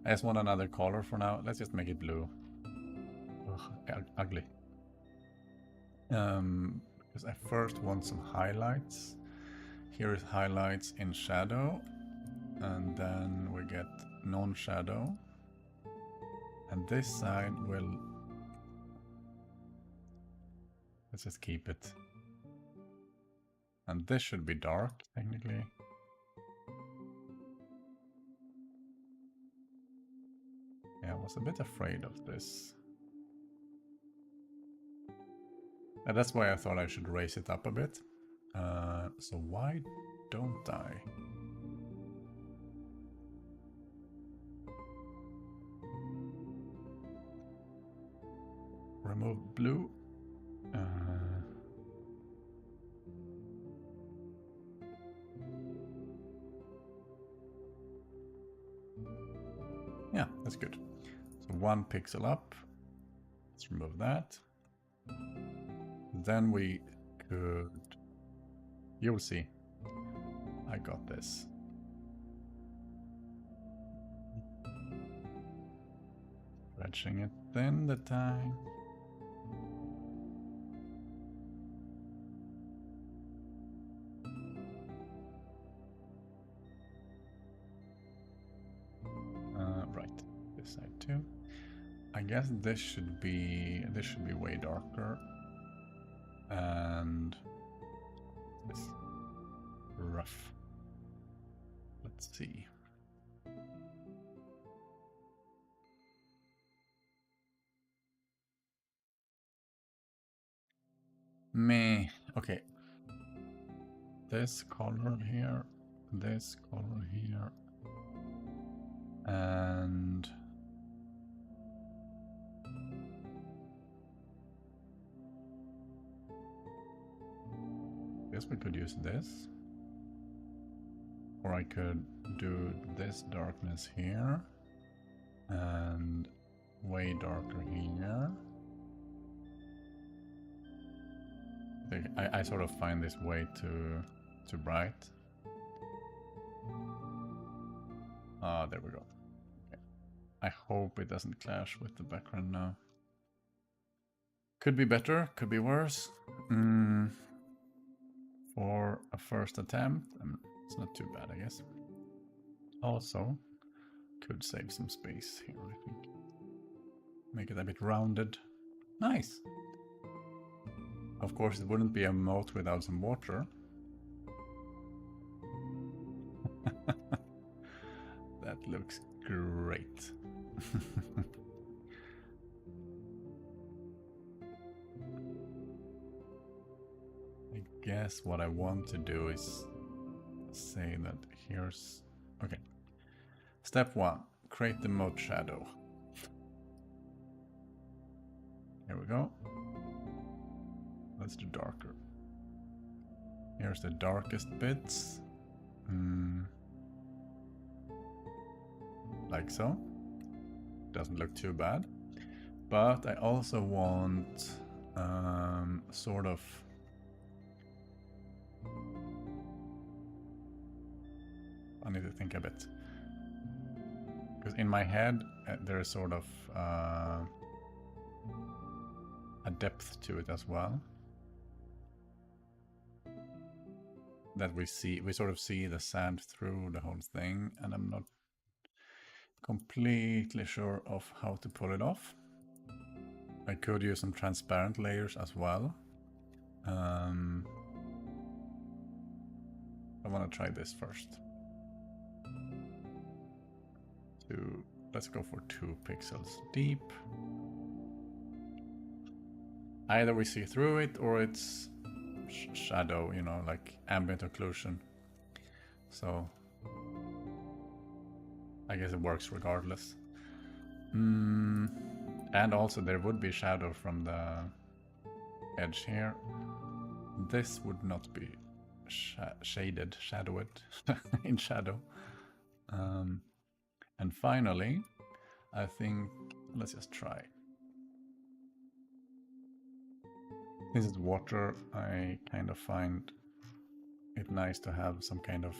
I just want another color for now. Let's just make it blue. Ugh, ugly. Because I first want some highlights. Here is highlights in shadow. And then we get non-shadow. And this side will... Let's just keep it. And this should be dark, technically. Yeah, I was a bit afraid of this. And that's why I thought I should raise it up a bit. So why don't I? Remove blue. Yeah, that's good. So 1 pixel up. Let's remove that. Then we could... You'll see. I got this. Stretching it thin the time. Right, this side too. I guess this should be way darker. And this rough. Let's see. Meh. Okay. This color here, this color here, and I guess we could use this, or I could do this darkness here and way darker here. I sort of find this way too bright. Ah, there we go. Okay. I hope it doesn't clash with the background now. Could be better, could be worse. For a first attempt, it's not too bad, I guess. Also, could save some space here, I think. Make it a bit rounded. Nice! Of course, it wouldn't be a moat without some water. That looks great. I guess what I want to do is say that here's... Okay. Step 1. Create the moat shadow. Here we go. Let's do darker. Here's the darkest bits. Like so. Doesn't look too bad. But I also want sort of... I need to think a bit. Because in my head, there is sort of a depth to it as well. That we sort of see the sand through the whole thing, and I'm not completely sure of how to pull it off. I could use some transparent layers as well. I want to try this first. Let's go for 2 pixels deep. Either we see through it or it's shadow, you know, like ambient occlusion. So I guess it works regardless. And also there would be shadow from the edge here. This would not be shadowed in shadow. And finally, I think, let's just try. This is water. I kind of find it nice to have some kind of,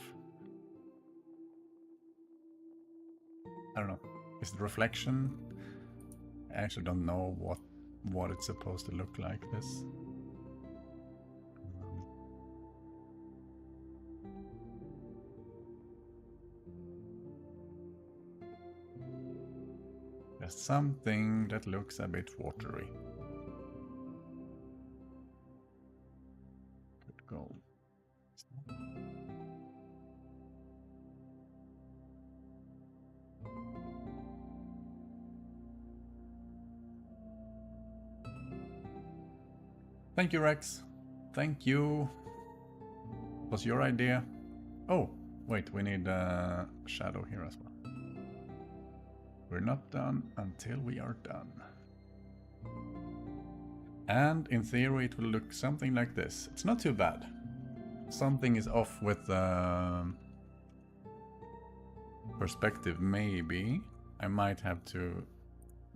I don't know, is it reflection? I actually don't know what it's supposed to look like, this. There's something that looks a bit watery. Could go. Thank you, Rex. Thank you. Was your idea? Oh, wait, we need a shadow here as well. We're not done until we are done. And in theory it will look something like this. It's not too bad. Something is off with the perspective, maybe. I might have to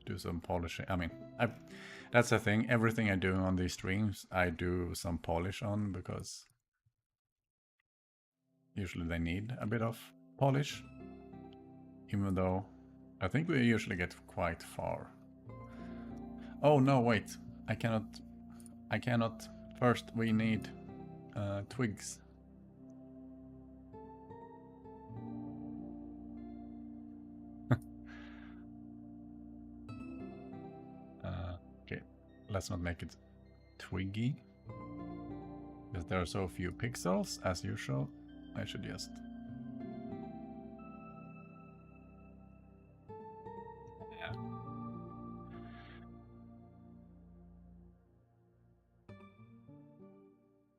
do some polishing. I mean, that's the thing. Everything I do on these streams, I do some polish on, because usually they need a bit of polish. Even though I think we usually get quite far. Oh no, wait. I cannot. First we need twigs. Okay, let's not make it twiggy. Because there are so few pixels, as usual. I should just... Yeah.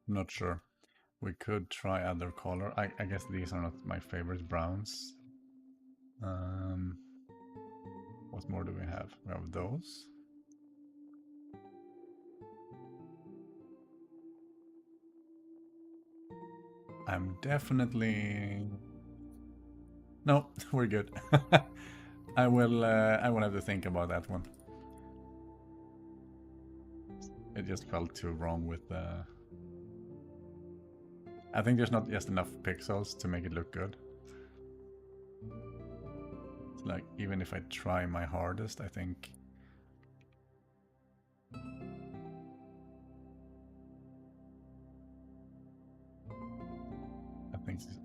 Not sure. We could try other color. I guess these are not my favorite browns. What more do we have? We have those. I'm definitely... No, we're good. I will have to think about that one. It just felt too wrong with the... I think there's not just enough pixels to make it look good. It's like, even if I try my hardest, I think...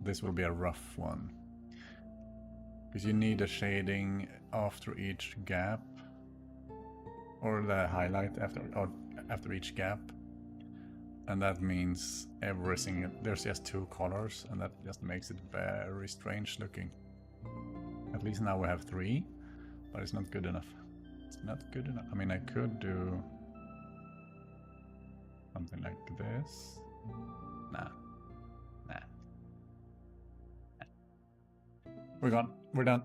this will be a rough one. Because you need a shading after each gap. Or the highlight after each gap. And that means every single... There's just 2 colors, and that just makes it very strange looking. At least now we have 3, but it's not good enough. It's not good enough. I mean, I could do something like this. Nah. We're gone. We're done.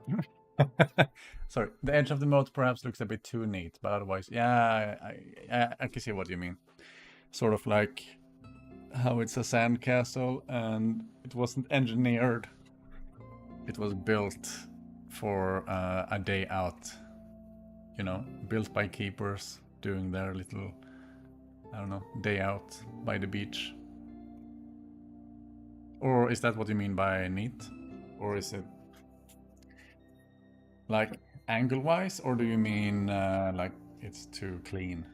Sorry. The edge of the moat perhaps looks a bit too neat, but otherwise, yeah, I can see what you mean. Sort of like how it's a sandcastle and it wasn't engineered. It was built for a day out. you know, built by keepers doing their little, I don't know, day out by the beach. Or is that what you mean by neat? Or is it like angle-wise, or do you mean like it's too clean?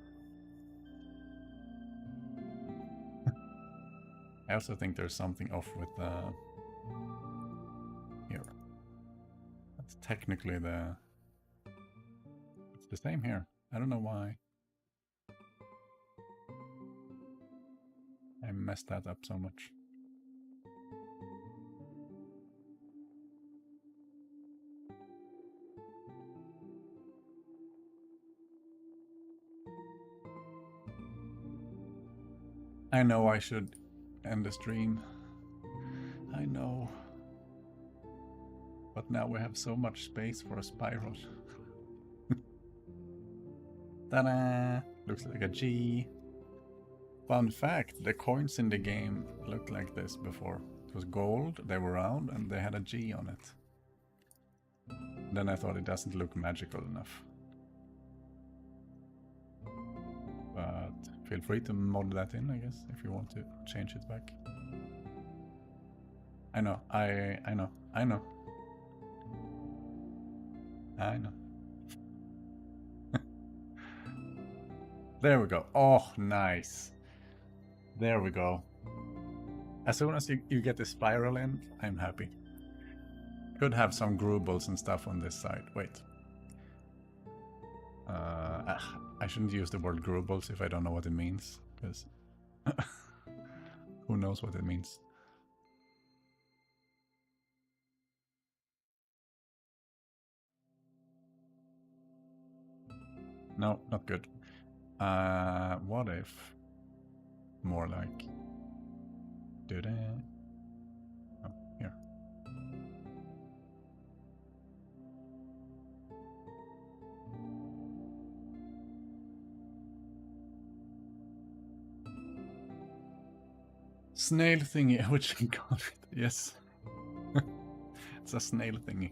I also think there's something off with the... Here. That's technically the... It's the same here. I don't know why. I messed that up so much. I know I should end the stream. I know. But now we have so much space for a spiral. Ta-da! Looks like a G. Fun fact, the coins in the game looked like this before. It was gold, they were round, and they had a G on it. Then I thought it doesn't look magical enough. But feel free to mod that in, I guess, if you want to change it back. I know, I know. I know. There we go. Oh, nice. There we go. As soon as you get the spiral in, I'm happy. Could have some grubbles and stuff on this side. Wait. I shouldn't use the word grubbles if I don't know what it means, because who knows what it means. No, not good. What if more like... Oh, here. Snail thingy, which you call it. Yes. It's a snail thingy.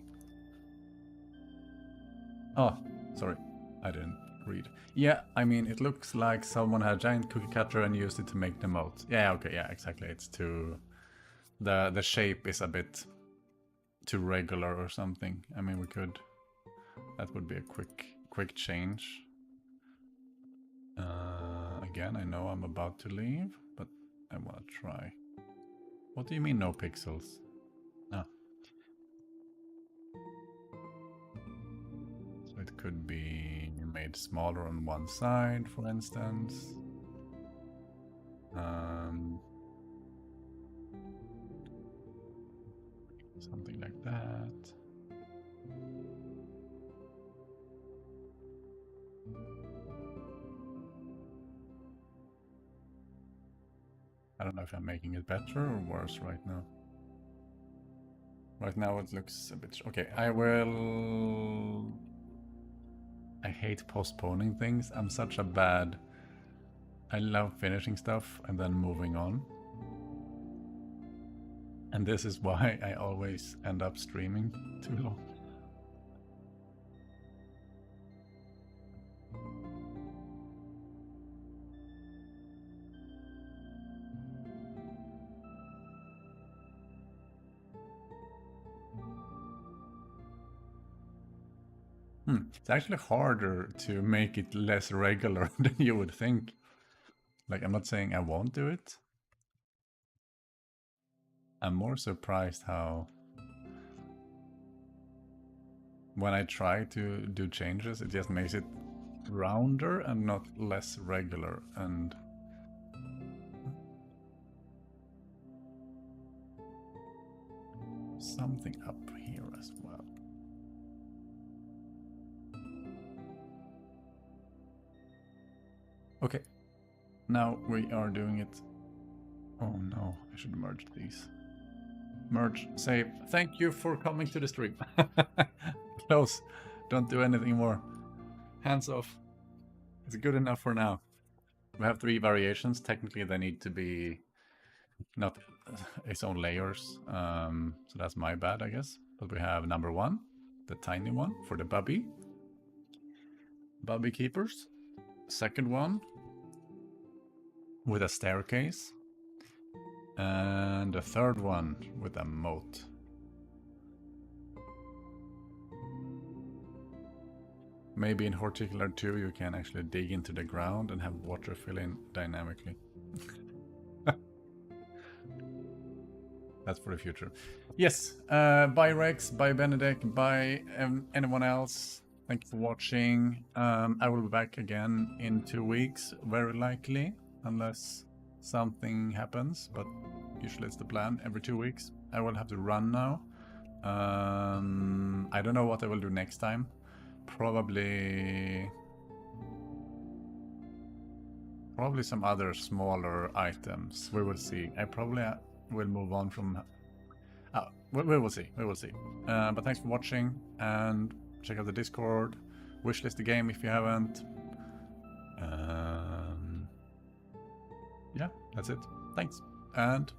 Oh, sorry. I didn't read. Yeah, I mean, it looks like someone had a giant cookie cutter and used it to make the moat. Yeah, okay, yeah, exactly. It's too... The shape is a bit too regular or something. I mean, we could... That would be a quick change. Again, I know I'm about to leave, but I want to try. What do you mean no pixels? Ah. So it could be made smaller on one side, for instance. Something like that. I don't know if I'm making it better or worse right now. Right now it looks a bit... Okay, I will... I hate postponing things. I'm such a bad... I love finishing stuff and then moving on. And this is why I always end up streaming too long. It's actually harder to make it less regular than you would think. Like, I'm not saying I won't do it. I'm more surprised how... When I try to do changes, it just makes it rounder and not less regular, and... Something up here as well. Okay, now we are doing it. Oh no, I should merge these. Merge, save. Thank you for coming to the stream. Close. Don't do anything more. Hands off. It's good enough for now. We have 3 variations. Technically, they need to be not its own layers. So that's my bad, I guess. But we have number 1, the tiny one for the bubby. Bubby Keepers. Second one with a staircase. And the third one with a moat. Maybe in Horticular 2 you can actually dig into the ground and have water fill in dynamically. That's for the future. Yes, bye Rex, bye Benedict, bye anyone else. Thank you for watching. I will be back again in 2 weeks, very likely, unless something happens, but usually it's the plan, every 2 weeks. I will have to run now. I don't know what I will do next time. Probably some other smaller items. We will see. I probably will move on from... we will see. We will see. But thanks for watching, and check out the Discord. Wishlist the game if you haven't. Yeah, that's it. Thanks, and